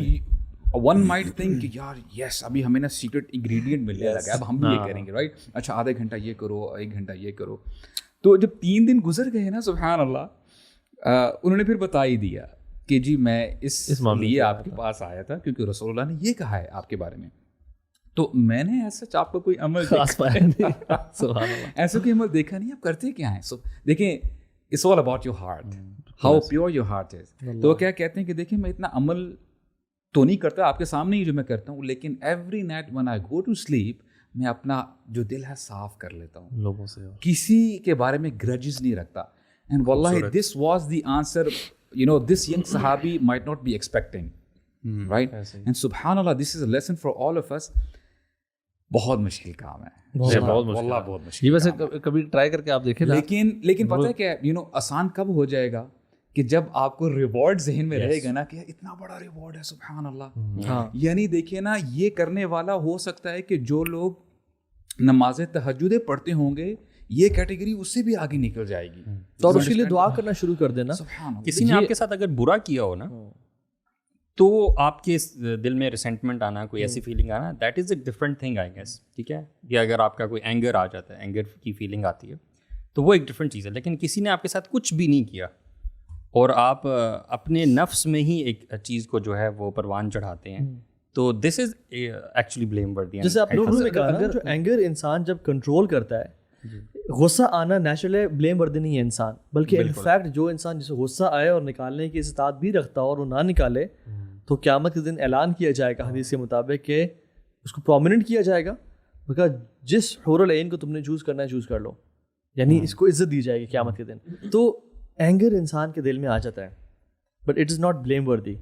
ون مائٹ تھنک کہ یار یس ابھی ہمیں نا سیکرٹ انگریڈینٹ ملنے لگا ہے، اب ہم بھی یہ کریں گے، رائٹ؟ اچھا آدھا گھنٹہ یہ کرو، 1 گھنٹہ یہ کرو۔ تو جب 3 دن گزر گئے نا سبحان اللہ، انہوں نے پھر بتا ہی دیا کہ جی میں اس معاملے لیے آپ کے پاس آیا تھا کیونکہ رسول اللہ نے یہ کہا ہے آپ کے بارے میں. تو میں نے ایسا آپ کا کوئی عمل ایسا کوئی عمل دیکھا نہیں. آپ کرتے کیا ہیں؟ سو دیکھیں it's all about your heart, how pure your heart is. تو کیا کہتے ہیں کہ دیکھیں میں اتنا عمل تو نہیں کرتا آپ کے سامنے ہی جو میں کرتا ہوں, لیکن every night when I go to sleep میں اپنا جو دل ہے صاف کر لیتا ہوں لوگوں سے, کسی کے بارے میں گرجز نہیں رکھتا. اینڈ واللہ this was the answer, you know, this young sahabi might not be expecting, right? And subhanallah, this is a lesson for all of us. بہت مشکل کام ہے, بہت مشکل. یہ ویسے کبھی ٹرائی کر کے آپ دیکھیں. لیکن پتہ ہے کیا, یو نو آسان کب ہو جائے گا کہ جب آپ کو ریوارڈ ذہن میں رہے گا نا کہ اتنا بڑا ریوارڈ ہے, سبحان اللہ. یعنی دیکھیے نا, یہ کرنے والا ہو سکتا ہے کہ جو لوگ نماز تہجد پڑھتے ہوں گے, یہ کیٹیگری اس سے بھی آگے نکل جائے گی. تو اس کے لیے دعا کرنا شروع کر دینا. کسی نے آپ کے ساتھ اگر برا کیا ہو نا, تو آپ کے دل میں ریسنٹمنٹ آنا, کوئی ایسی فیلنگ آنا, that is a different thing I guess. ٹھیک ہے, یا اگر آپ کا کوئی اینگر آ جاتا ہے, اینگر کی فیلنگ آتی ہے, تو وہ ایک ڈفرنٹ چیز ہے. لیکن کسی نے آپ کے ساتھ کچھ بھی نہیں کیا اور آپ اپنے نفس میں ہی ایک چیز کو جو ہے وہ پروان چڑھاتے ہیں, تو دس از ایکچولی بلیم وردی. جیسے آپ لوگوں نے کہا نا, جو اینگر انسان جب کنٹرول کرتا ہے, غصہ آنا نیچرل ہے, بلیم وردی نہیں ہے انسان, بلکہ انفیکٹ جو انسان جسے غصہ آئے اور نکالنے کی استطاعت بھی رکھتا اور وہ نہ نکالے, تو قیامت کے دن اعلان کیا جائے گا حدیث کے مطابق کہ اس کو پرومیننٹ کیا جائے گا. کہا جس حور العین کو تم نے چوز کرنا ہے چوز کر لو, یعنی اس کو عزت دی جائے گی قیامت کے دن. تو اینگر انسان کے دل میں آ جاتا ہے, but it is not blame وردی.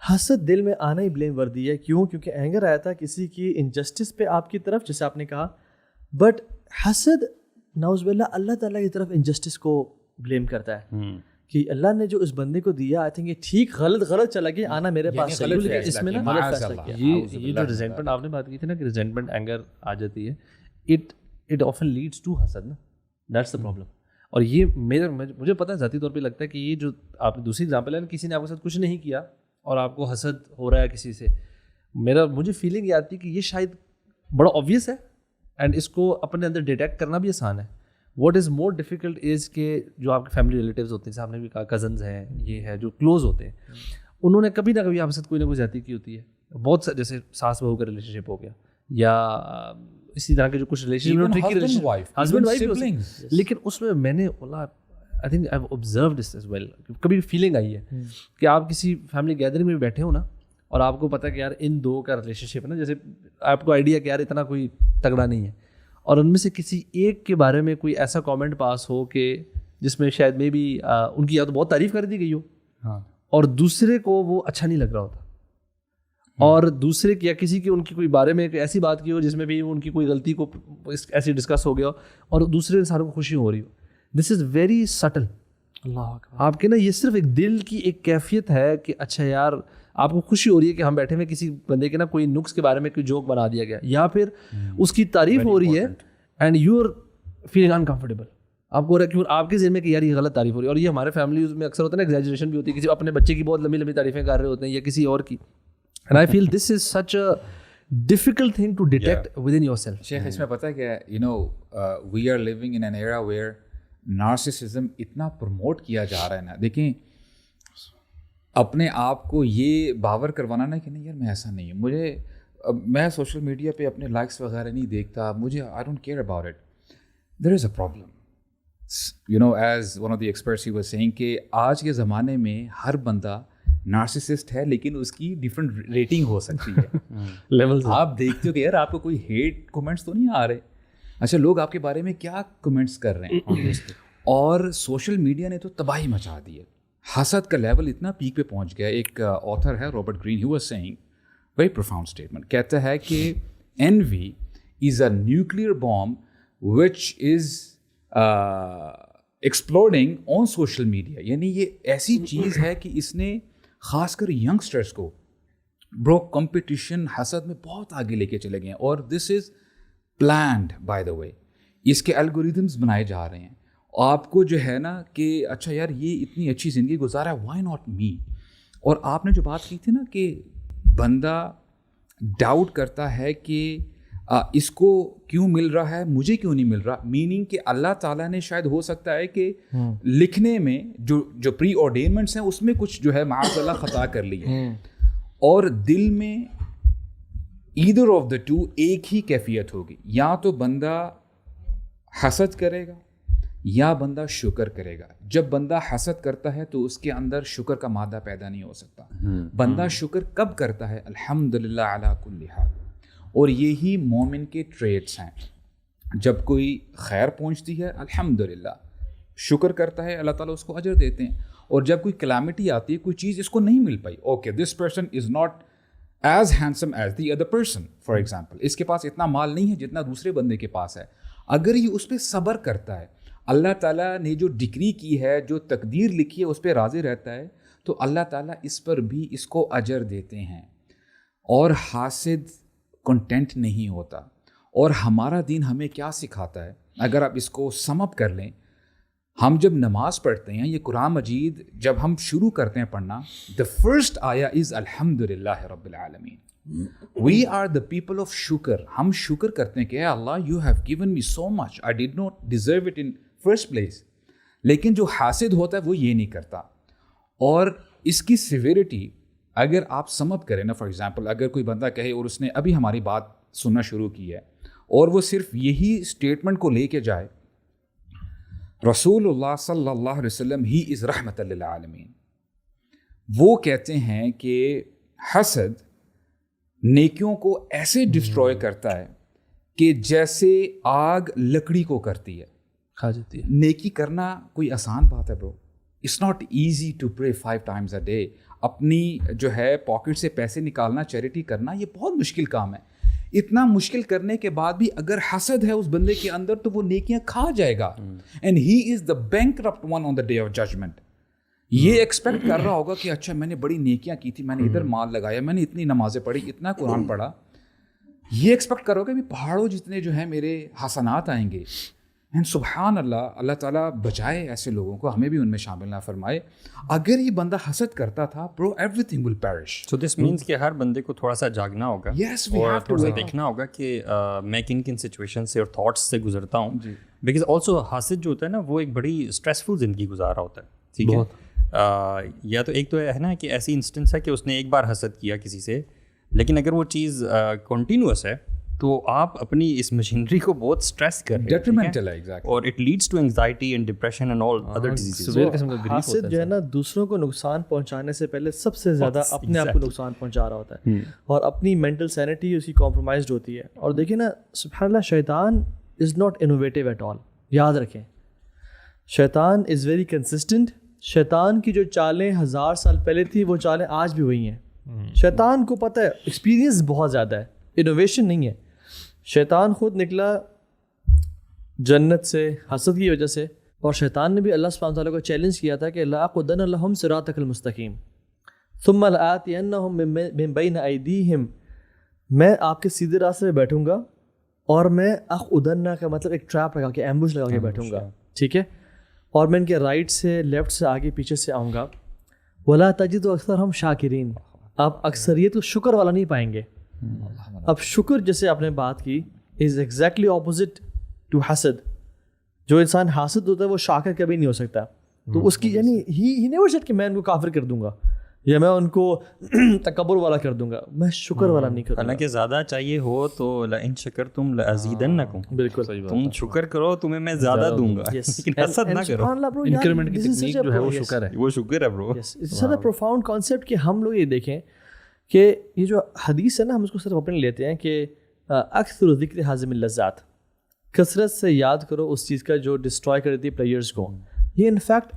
حسد دل میں آنا ہی بلیم وردی ہے. کیوں؟ کیونکہ اینگر آیا تھا کسی کی انجسٹس پہ آپ کی طرف, جیسے آپ نے کہا, بٹ حسد نعوذ باللہ اللہ تعالیٰ کی طرف انجسٹس کو بلیم کرتا ہے کہ اللہ نے جو اس بندے کو دیا, آئی تھنک یہ ٹھیک غلط چلا گیا, آنا میرے پاس صحیح, لیکن اس میں نا غلط فیصلہ کیا. یہ جو ریزنٹمنٹ آپ نے بات کی تھی نا, کہ ریزنٹمنٹ اینگر آ جاتی ہے, اٹ آفن لیڈس ٹو حسد نا, دیٹس دا پرابلم. اور یہ مجھے پتہ ہے ذاتی طور پہ لگتا ہے کہ یہ جو آپ نے دوسری ایگزامپل ہے نا, کسی نے آپ کے ساتھ کچھ نہیں کیا اور آپ کو حسد ہو رہا ہے کسی سے, مجھے فیلنگ یہ آتی ہے کہ یہ شاید بڑا آبویس ہے اینڈ اس کو اپنے اندر ڈیٹیکٹ کرنا بھی آسان ہے. What is more difficult is کہ جو آپ کے فیملی ریلیٹیوز ہوتے ہیں, جیسے آپ نے بھی کہا کزنز ہیں, یہ ہے جو کلوز ہوتے ہیں, انہوں نے کبھی نہ کبھی آپ کے ساتھ کوئی نہ کوئی زیادتی کی ہوتی ہے. بہت سے جیسے ساس بہو کا ریلیشن شپ ہو گیا, یا اسی طرح کے جو کچھ ریلیشن ہسبینڈ وائف, لیکن اس میں میں نے I think I have observed this as well, کبھی فیلنگ آئی ہے کہ آپ کسی فیملی گیدرنگ میں بیٹھے ہو نا, اور آپ کو پتہ کہ یار ان دو کا ریلیشن شپ ہے نا, جیسے آپ کو آئیڈیا کہ یار اتنا کوئی تگڑا نہیں ہے, اور ان میں سے کسی ایک کے بارے میں کوئی ایسا کامنٹ پاس ہو کہ جس میں شاید میں بھی ان کی یا تو بہت تعریف کر دی گئی ہو, اور دوسرے کو وہ اچھا نہیں لگ رہا ہوتا, اور دوسرے کی یا کسی کی ان کی کوئی بارے میں ایسی بات کی ہو جس میں بھی ان کی کوئی غلطی کو ایسی ڈسکس ہو گیا ہو, اور دوسرے انسانوں کو خوشی ہو رہی ہو. دس از ویری سٹل. آپ کے نا یہ صرف ایک دل کی ایک کیفیت ہے کہ اچھا یار آپ کو خوشی ہو رہی ہے کہ ہم بیٹھے ہوئے کسی بندے کے نا کوئی نقص کے بارے میں کوئی جوک بنا دیا گیا, یا پھر اس کی تعریف ہو رہی ہے and you are feeling uncomfortable. آپ کو ہو رہا ہے کہ آپ کے ذہن میں کہ یار یہ غلط تعریف ہو رہی ہے. اور یہ ہمارے فیملیز میں اکثر ہوتا ہے نا, ایگزیجریشن بھی ہوتی ہے, کسی اپنے بچے کی بہت لمبی لمبی تعریفیں کر رہے ہوتے ہیں یا کسی اور کی, and I feel this is such a difficult thing to detect within yourself. شیخ اس میں پتہ ہے کیا ہے, you know we are living in an era where narcissism اتنا پروموٹ کیا جا رہا ہے نا. دیکھیں اپنے آپ کو یہ باور کروانا نا کہ نہیں یار میں ایسا نہیں ہوں, میں سوشل میڈیا پہ اپنے لائکس وغیرہ نہیں دیکھتا, مجھے I don't care about it. There is a problem, you know, as one of the experts he was saying کہ آج کے زمانے میں ہر بندہ نارسسسٹ ہے, لیکن اس کی ڈفرینٹ ریٹنگ ہو سکتی ہے. لیول آپ دیکھتے ہو کہ یار آپ کو کوئی ہیٹ کومنٹس تو نہیں آ رہے, اچھا لوگ آپ کے بارے میں کیا کمنٹس کر رہے ہیں. اور سوشل میڈیا نے تو تباہی مچا دی ہے, حسد کا لیول اتنا پیک پہ پہنچ گیا. ایک آتھر ہے Robert Green, he was saying very profound statement, کہتا ہے کہ envy is a nuclear bomb which is exploding on social media. یعنی یہ ایسی چیز ہے کہ اس نے خاص کر ینگسٹرس کو برو کمپٹیشن حسد میں بہت آگے لے کے چلے گئے ہیں. اور دس از پلانڈ بائی دا وے, اس کے الگوریدمس بنائے جا رہے ہیں. آپ کو جو ہے نا کہ اچھا یار یہ اتنی اچھی زندگی گزارا ہے, وائی ناٹ می. اور آپ نے جو بات کی تھی نا کہ بندہ ڈاؤٹ کرتا ہے کہ اس کو کیوں مل رہا ہے, مجھے کیوں نہیں مل رہا. میننگ کہ اللہ تعالیٰ نے شاید ہو سکتا ہے کہ لکھنے میں جو پری آرڈینمنٹس ہیں اس میں کچھ جو ہے معاذ اللہ خطا کر لی ہے, اور دل میں ایدر آف دا ٹو ایک ہی کیفیت ہوگی, یا تو بندہ حسد کرے گا یا بندہ شکر کرے گا. جب بندہ حسد کرتا ہے تو اس کے اندر شکر کا مادہ پیدا نہیں ہو سکتا. بندہ شکر کب کرتا ہے؟ الحمدللہ علی کل حال. اور یہی مومن کے ٹریٹس ہیں. جب کوئی خیر پہنچتی ہے الحمدللہ شکر کرتا ہے, اللہ تعالیٰ اس کو اجر دیتے ہیں. اور جب کوئی کلامٹی آتی ہے, کوئی چیز اس کو نہیں مل پائی, okay this person is not as handsome as the other person, for example اس کے پاس اتنا مال نہیں ہے جتنا دوسرے بندے کے پاس ہے. اگر یہ اس پہ صبر کرتا ہے, اللہ تعالیٰ نے جو ڈگری کی ہے, جو تقدیر لکھی ہے اس پہ راضی رہتا ہے, تو اللہ تعالیٰ اس پر بھی اس کو اجر دیتے ہیں. اور حاسد کنٹینٹ نہیں ہوتا. اور ہمارا دین ہمیں کیا سکھاتا ہے, اگر آپ اس کو سم اپ کر لیں, ہم جب نماز پڑھتے ہیں, یہ قرآن مجید جب ہم شروع کرتے ہیں پڑھنا, the first آیا is الحمدللہ رب العالمین. We are the people of شکر. ہم شکر کرتے ہیں کہ اے اللہ you have given me so much, I did not deserve it in first place. لیکن جو حاسد ہوتا ہے وہ یہ نہیں کرتا. اور اس کی سیویرٹی اگر آپ سم اپ کریں نا, فار ایگزامپل اگر کوئی بندہ کہے, اور اس نے ابھی ہماری بات سننا شروع کی ہے, اور وہ صرف یہی اسٹیٹمنٹ کو لے کے جائے, رسول اللہ صلی اللہ علیہ وسلم ہی از رحمت للعالمین. وہ کہتے ہیں کہ حسد نیکیوں کو ایسے ڈسٹروائے کرتا ہے کہ جیسے آگ لکڑی کو کرتی ہے, کھا جاتی ہے. نیکی کرنا کوئی آسان بات ہے برو. It's not easy to pray 5 times a day. اپنی جو ہے پاکٹ سے پیسے نکالنا, چیریٹی کرنا, یہ بہت مشکل کام ہے. اتنا مشکل کرنے کے بعد بھی اگر حسد ہے اس بندے کے اندر تو وہ نیکیاں کھا جائے گا. And he is the bankrupt one on the day of judgment. یہ ایکسپیکٹ کر رہا ہوگا کہ اچھا میں نے بڑی نیکیاں کی تھی, میں نے ادھر مال لگایا, میں نے اتنی نمازیں پڑھی, اتنا قرآن پڑھا. یہ ایکسپیکٹ کرو کہ پہاڑوں جتنے جو ہیں میرے حسنات آئیں گے. اینڈ سبحان اللہ, اللہ تعالیٰ بچائے ایسے لوگوں کو, ہمیں بھی ان میں شامل نہ فرمائے. اگر یہ بندہ حسد کرتا تھا برو, every thing will perish. So this means کہ ہر بندے کو تھوڑا سا جاگنا ہوگا, اور تھوڑا سا دیکھنا ہوگا کہ میں کن کن سچویشن سے اور تھاٹس سے گزرتا ہوں. بیکاز آلسو حاسد جو ہوتا ہے نا, وہ ایک بڑی اسٹریسفل زندگی گزار رہا ہوتا ہے. ٹھیک ہے, یا تو ایک تو ہے نا کہ ایسی انسٹنس ہے کہ اس نے ایک بار حسد کیا کسی سے, لیکن اگر وہ چیز کنٹینیوس ہے تو آپ اپنی اس مشینری کو بہت اسٹریس کر رہے ہیں, اور it leads to anxiety and depression and all other diseases. حاسد جو ہے نا دوسروں کو نقصان پہنچانے سے پہلے سب سے زیادہ اپنے آپ کو نقصان پہنچا رہا ہوتا ہے, اور اپنی مینٹل سینٹی اس کی کمپرومائزڈ ہوتی ہے. اور دیکھیں نا سبحان اللہ, شیطان is not innovative at all. یاد رکھیں, شیطان از ویری کنسسٹنٹ. شیطان کی جو چالیں 1000 سال پہلے تھی وہ چالیں آج بھی وہی ہیں. شیطان کو پتہ ہے, ایکسپیرینس بہت زیادہ ہے, انوویشن نہیں ہے. شیطان خود نکلا جنت سے حسد کی وجہ سے, اور شیطان نے بھی اللہ سبحانہ تعالیٰ کو چیلنج کیا تھا کہ لأقعدن لهم صراطک المستقیم ثم لآتینہم من بین ایدیہم. میں آپ کے سیدھے راستے پہ بیٹھوں گا, اور میں اقعدن کا مطلب ایک ٹریپ لگا کے, ایمبوش لگا کے بیٹھوں گا. ٹھیک ہے, اور میں ان کے رائٹ سے, لیفٹ سے, آگے پیچھے سے آؤں گا. ولا تجد اکثرہم شاکرین. آپ اکثریت کو شکر والا نہیں پائیں گے. اب شکر جیسے آپ نے بات کی از ایگزیکٹلی اپوزٹ ٹو حسد. جو انسان حاسد ہوتا ہے وہ شاکر کبھی نہیں ہو سکتا. تو اس کی یعنی ہی نیور سیڈ کہ میں ان کو کافر کر دوں گا یا میں ان کو تکبر والا کر دوں گا, میں شکر والا نہیں کروں گا. حالانکہ زیادہ چاہیے ہو تو لئن شکرتم لازیدنکم. بالکل تم شکر کرو تمہیں میں زیادہ دوں گا, لیکن حسد نہ کرو. انکریمنٹ کی تکنیک جو ہے وہ شکر ہے, وہ شکر ہے برو. اٹس اے پروفاؤنڈ کانسیپٹ کہ ہم لوگ یہ دیکھیں کہ یہ جو حدیث ہے نا, ہم اس کو صرف اپنے لیتے ہیں کہ اکثر ذکر حازم اللذات, کثرت سے یاد کرو اس چیز کا جو ڈسٹروائے کر دیتی ہے پلیئرس کو. یہ انفیکٹ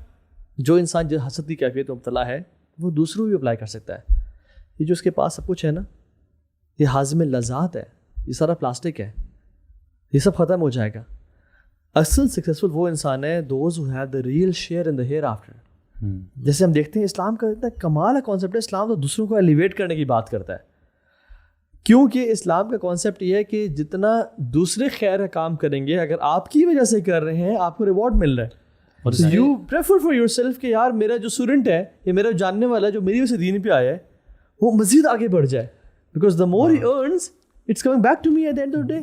جو انسان جو حسد کی کیفیت میں مبتلا ہے وہ دوسروں بھی اپلائی کر سکتا ہے. یہ جو اس کے پاس سب کچھ ہے نا, یہ حازم اللذات ہے, یہ سارا پلاسٹک ہے, یہ سب ختم ہو جائے گا. اصل سکسیزفل وہ انسان ہے those who have the real share in the hereafter. جیسے ہم دیکھتے ہیں اسلام کا اتنا کمال کا کانسیپٹ ہے. اسلام تو دوسروں کو ایلیویٹ کرنے کی بات کرتا ہے, کیونکہ اسلام کا کانسیپٹ یہ ہے کہ جتنا دوسرے خیر کا کام کریں گے, اگر آپ کی وجہ سے کر رہے ہیں آپ کو ریوارڈ مل رہا ہے. You prefer for your self کہ یار میرا جو اسٹوڈنٹ ہے یا میرا جاننے والا جو میری وجہ سے دین پہ آیا ہے وہ مزید آگے بڑھ جائے, because the more he earns it's coming back to me at the end of the day.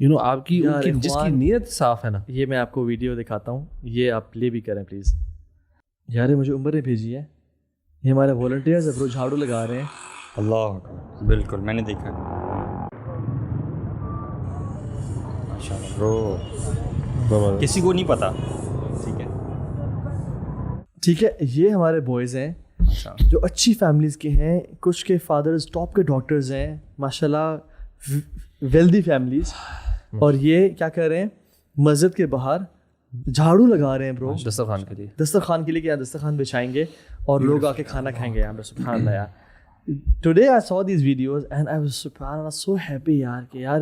You know آپ کی جس کی نیت صاف ہے نا. یہ میں آپ کو ویڈیو دکھاتا ہوں, یہ آپ پلے بھی کریں پلیز. یار مجھے عمر نے بھیجی ہے, یہ ہمارے والنٹیئرز ہیں برو, جھاڑو لگا رہے ہیں. اللہ بالکل میں نے دیکھا ماشاءاللہ برو, کسی کو نہیں پتا. ٹھیک ہے, یہ ہمارے بوائز ہیں جو اچھی فیملیز کے ہیں, کچھ کے فادرز ٹاپ کے ڈاکٹرز ہیں ماشاء اللہ, ویلدی فیملیز. اور یہ کیا کر رہے ہیں, مسجد کے باہر جھاڑو لگا رہے ہیں برو, دسترخوان کے لیے. دسترخوان کے لیے کہ دسترخوان بچھائیں گے اور لوگ آ کے کھانا کھائیں گے یہاں پہ. سبحان اللہ یار, today I so these videos and I was سبحان اللہ سو ہیپی یار کہ یار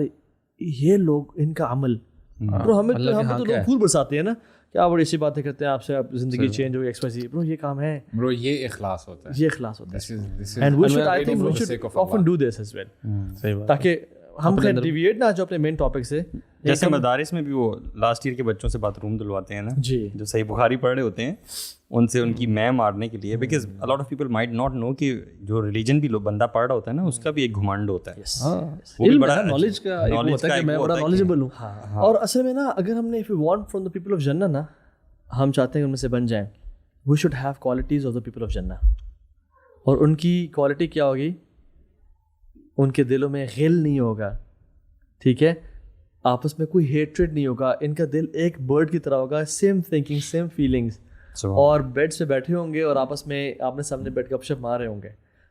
یہ لوگ ان کا عمل برو, ہمیں تو لوگ پھول برساتے ہیں نا, کیا بڑی سی باتیں کرتے ہیں آپ سے, آپ زندگی چینج ہوئی ایکسپریس. برو یہ کام ہے برو, یہ اخلاص ہوتا ہے, یہ اخلاص ہوتا ہے. And we should, I think we should often do this as well, تاکہ ہم خیر ڈیویٹ نہ جو اپنے مین ٹاپک سے. جیسے مدارس میں بھی وہ لاسٹ ایئر کے بچوں سے باتھ روم دلواتے ہیں نا جی, جو صحیح بخاری پڑھ رہے ہوتے ہیں, ان سے ان کی میں مارنے کے لیے, because a lot of people might not know کہ جو ریلیجن بھی بندہ پڑھ رہا ہوتا ہے نا, اس کا بھی ایک گھمنڈ ہوتا ہے, وہ بھی بڑا نالج کا ایک ہوتا ہے کہ میں بڑا نالجبل ہوں. اور اصل میں نا اگر ہم نے if we want from the people of Jannah نا, ہم چاہتے ہیں کہ ان میں سے بن جائیں, we should have qualities of the people of Jannah. اور ان کی کوالٹی کیا ہوگی, ان کے دلوں میں غل نہیں ہوگا, ٹھیک ہے, آپس میں کوئی ہیٹریڈ نہیں ہوگا, ان کا دل ایک برڈ کی طرح ہوگا, سیم تھنکنگ سیم فیلنگس, اور بیڈس پہ بیٹھے ہوں گے اور آپس میں آپ نے سامنے بیٹھ کے گپ شپ مار رہے ہوں گے.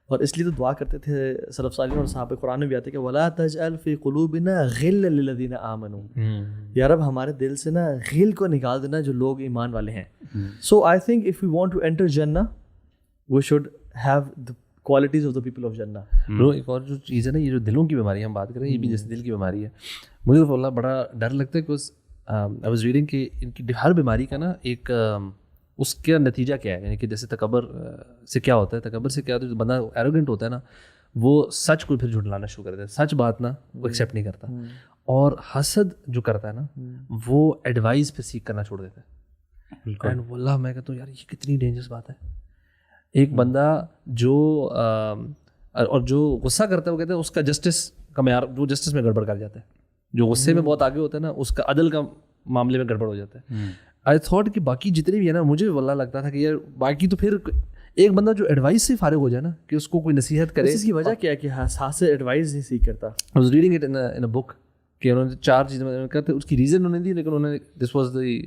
اور اس لیے تو دعا کرتے تھے سلف صالحین اور صحابہ قرآن میں بھی آتے کہ وَلَا تَجْعَلْ فِي قُلُوبِنَا غِلًّا لِلَّذِينَ آمَنُوا, یا رب ہمارے دل سے نا غل کو نکال دینا جو لوگ ایمان والے ہیں. So I think if we want to enter جنہ we should have the qualities of the people of جنہ. ایک اور جو چیز ہے نا, یہ جو دلوں کی بیماری ہم بات کر رہے ہیں, یہ بھی جیسے دل کی بیماری ہے. مجھے تو اللہ بڑا ڈر لگتا ہے کہ I was reading کہ ان کی ہر بیماری کا نا ایک اس کا نتیجہ کیا ہے, یعنی کہ جیسے تکبر سے کیا ہوتا ہے, تکبر سے کیا ہوتا ہے, جو بندہ ایروگنٹ ہوتا ہے نا, وہ سچ کو پھر جھٹلانا شروع کر دیتا ہے, سچ بات نا وہ ایکسیپٹ نہیں کرتا. اور حسد جو کرتا ہے نا, وہ ایڈوائز پہ سیکھ کرنا چھوڑ دیتا ہے. اینڈ واللہ میں کہتا ہوں یار یہ کتنی ڈینجرس بات ہے. ایک بندہ جو اور جو غصہ کرتا ہے, وہ کہتے ہیں اس کا جسٹس کا معیار, وہ جسٹس میں گڑبڑ کر جاتا ہے. جو غصے میں بہت آگے ہوتا ہے نا, اس کا عدل کا معاملے میں گڑبڑ ہو جاتا ہے. آئی تھاٹ کہ باقی جتنے بھی ہے نا, مجھے واللہ لگتا تھا کہ یار باقی تو پھر ایک بندہ جو ایڈوائس سے فارغ ہو جائے نا, کہ اس کو کوئی نصیحت کرے. اس کی وجہ کیا ہے کہ ہاتھ سے ایڈوائز نہیں سیکھ کرتا. I was reading it in a book کہ انہوں نے 4 چیزیں کرتے, اس کی ریزن انہوں نے دی, لیکن انہوں نے دس was the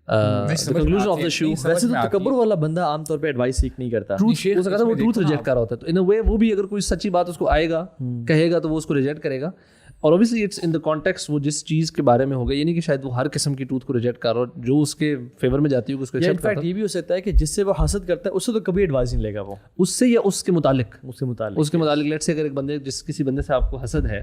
conclusion of the show. ویسے تو تکبر والا بندہ عام طور پہ ایڈوائس سیکھ نہیں کرتا. وہ ٹروتھ ریجیکٹ کر رہا ہوتا ہے, تو ان اے وے وہ بھی اگر کوئی سچی بات اس کو آئے گا کہے گا تو وہ اس کو ریجیکٹ کرے گا. اور obviously it's in the context, وہ جس چیز کے بارے میں ہوگا, یہ نہیں کہ شاید وہ ہر قسم کی ٹروتھ کو ریجیکٹ کر رہا ہو, جو اس کے فیور میں جاتی ہے اس کو ایکسیپٹ کرتا ہے. یہ بھی ہو سکتا ہے کہ جس سے وہ حسد کرتا ہے اس سے تو کبھی ایڈوائز نہیں لے گا وہ, اس سے یا اس کے متعلق لیٹ سے اگر ایک بندے کسی بندے سے آپ کو حسد ہے,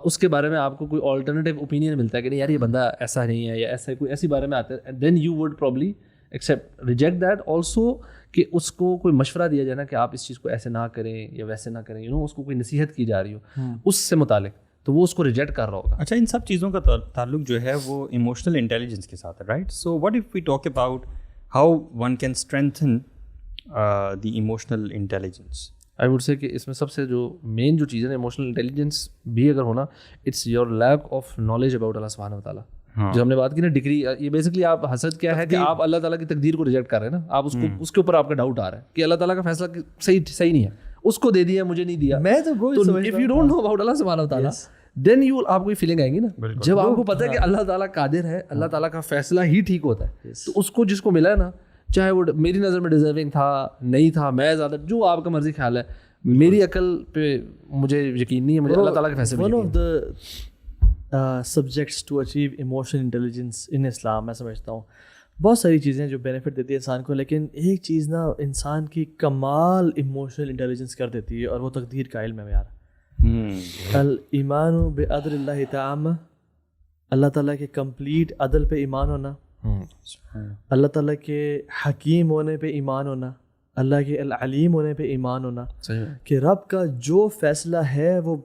اس کے بارے میں آپ کو کوئی آلٹرنیٹیو اوپینین ملتا ہے کہ نہیں یار یہ بندہ ایسا نہیں ہے یا ایسا کوئی ایسی بارے میں آتا ہے, then you would probably accept reject that also, کہ اس کو کوئی مشورہ دیا جائے نا کہ آپ اس چیز کو ایسے نہ کریں یا ویسے نہ کریں, اس کو کوئی نصیحت کی جا رہی ہو اس سے متعلق, تو وہ اس کو ریجیکٹ کر رہا ہوگا. اچھا, ان سب چیزوں کا تعلق جو ہے وہ ایموشنل انٹیلیجنس کے ساتھ ہے, right? So what if we talk about how one can strengthen the emotional intelligence. I would say کہ اس میں سب سے جو مین جو چیز ہے ایموشنل انٹیلیجنس بھی اگر ہونا, it's your lack of knowledge about اللہ سبحانہ و تعالیٰ. جو ہم نے بات کی نا ڈگری, یہ بیسکلی آپ حسد کیا ہے کہ آپ اللہ تعالیٰ کی تقدیر کو ریجیکٹ کر رہے ہیں نا, آپ اس کے اوپر آپ کا ڈاؤٹ آ رہا ہے کہ اللہ تعالیٰ کا فیصلہ صحیح نہیں ہے, اس کو دے دیا مجھے نہیں دیا. میں تو if you don't know about اللہ سبحانہ و تعالیٰ, دین یو آپ کو یہ فیلنگ آئیں گی نا, جب آپ کو پتہ ہے کہ اللہ تعالیٰ قادر ہے, اللہ تعالیٰ کا فیصلہ ہی ٹھیک ہوتا ہے, تو اس کو جس کو ملا ہے نا, چاہے وہ میری نظر میں ڈیزرونگ تھا نہیں تھا, میں زیادہ جو آپ کا مرضی خیال ہے, میری عقل پہ مجھے یقین نہیں ہے, مجھے اللہ تعالیٰ کے فیصلے. One of the subjects to achieve emotional intelligence in اسلام, میں سمجھتا ہوں بہت ساری چیزیں جو بینیفٹ دیتی ہے انسان کو, لیکن ایک چیز نا انسان کی کمال ایموشنل انٹیلیجنس کر دیتی ہے, اور وہ تقدیر کا علم ہے یار. الایمان بعدل اللہ تعالی, اللہ تعالیٰ کے کمپلیٹ عدل پہ ایمان ہونا, اللہ تعالیٰ کے حکیم ہونے پہ ایمان ہونا, اللہ کے العلیم ہونے پہ ایمان ہونا, کہ رب کا جو فیصلہ ہے وہ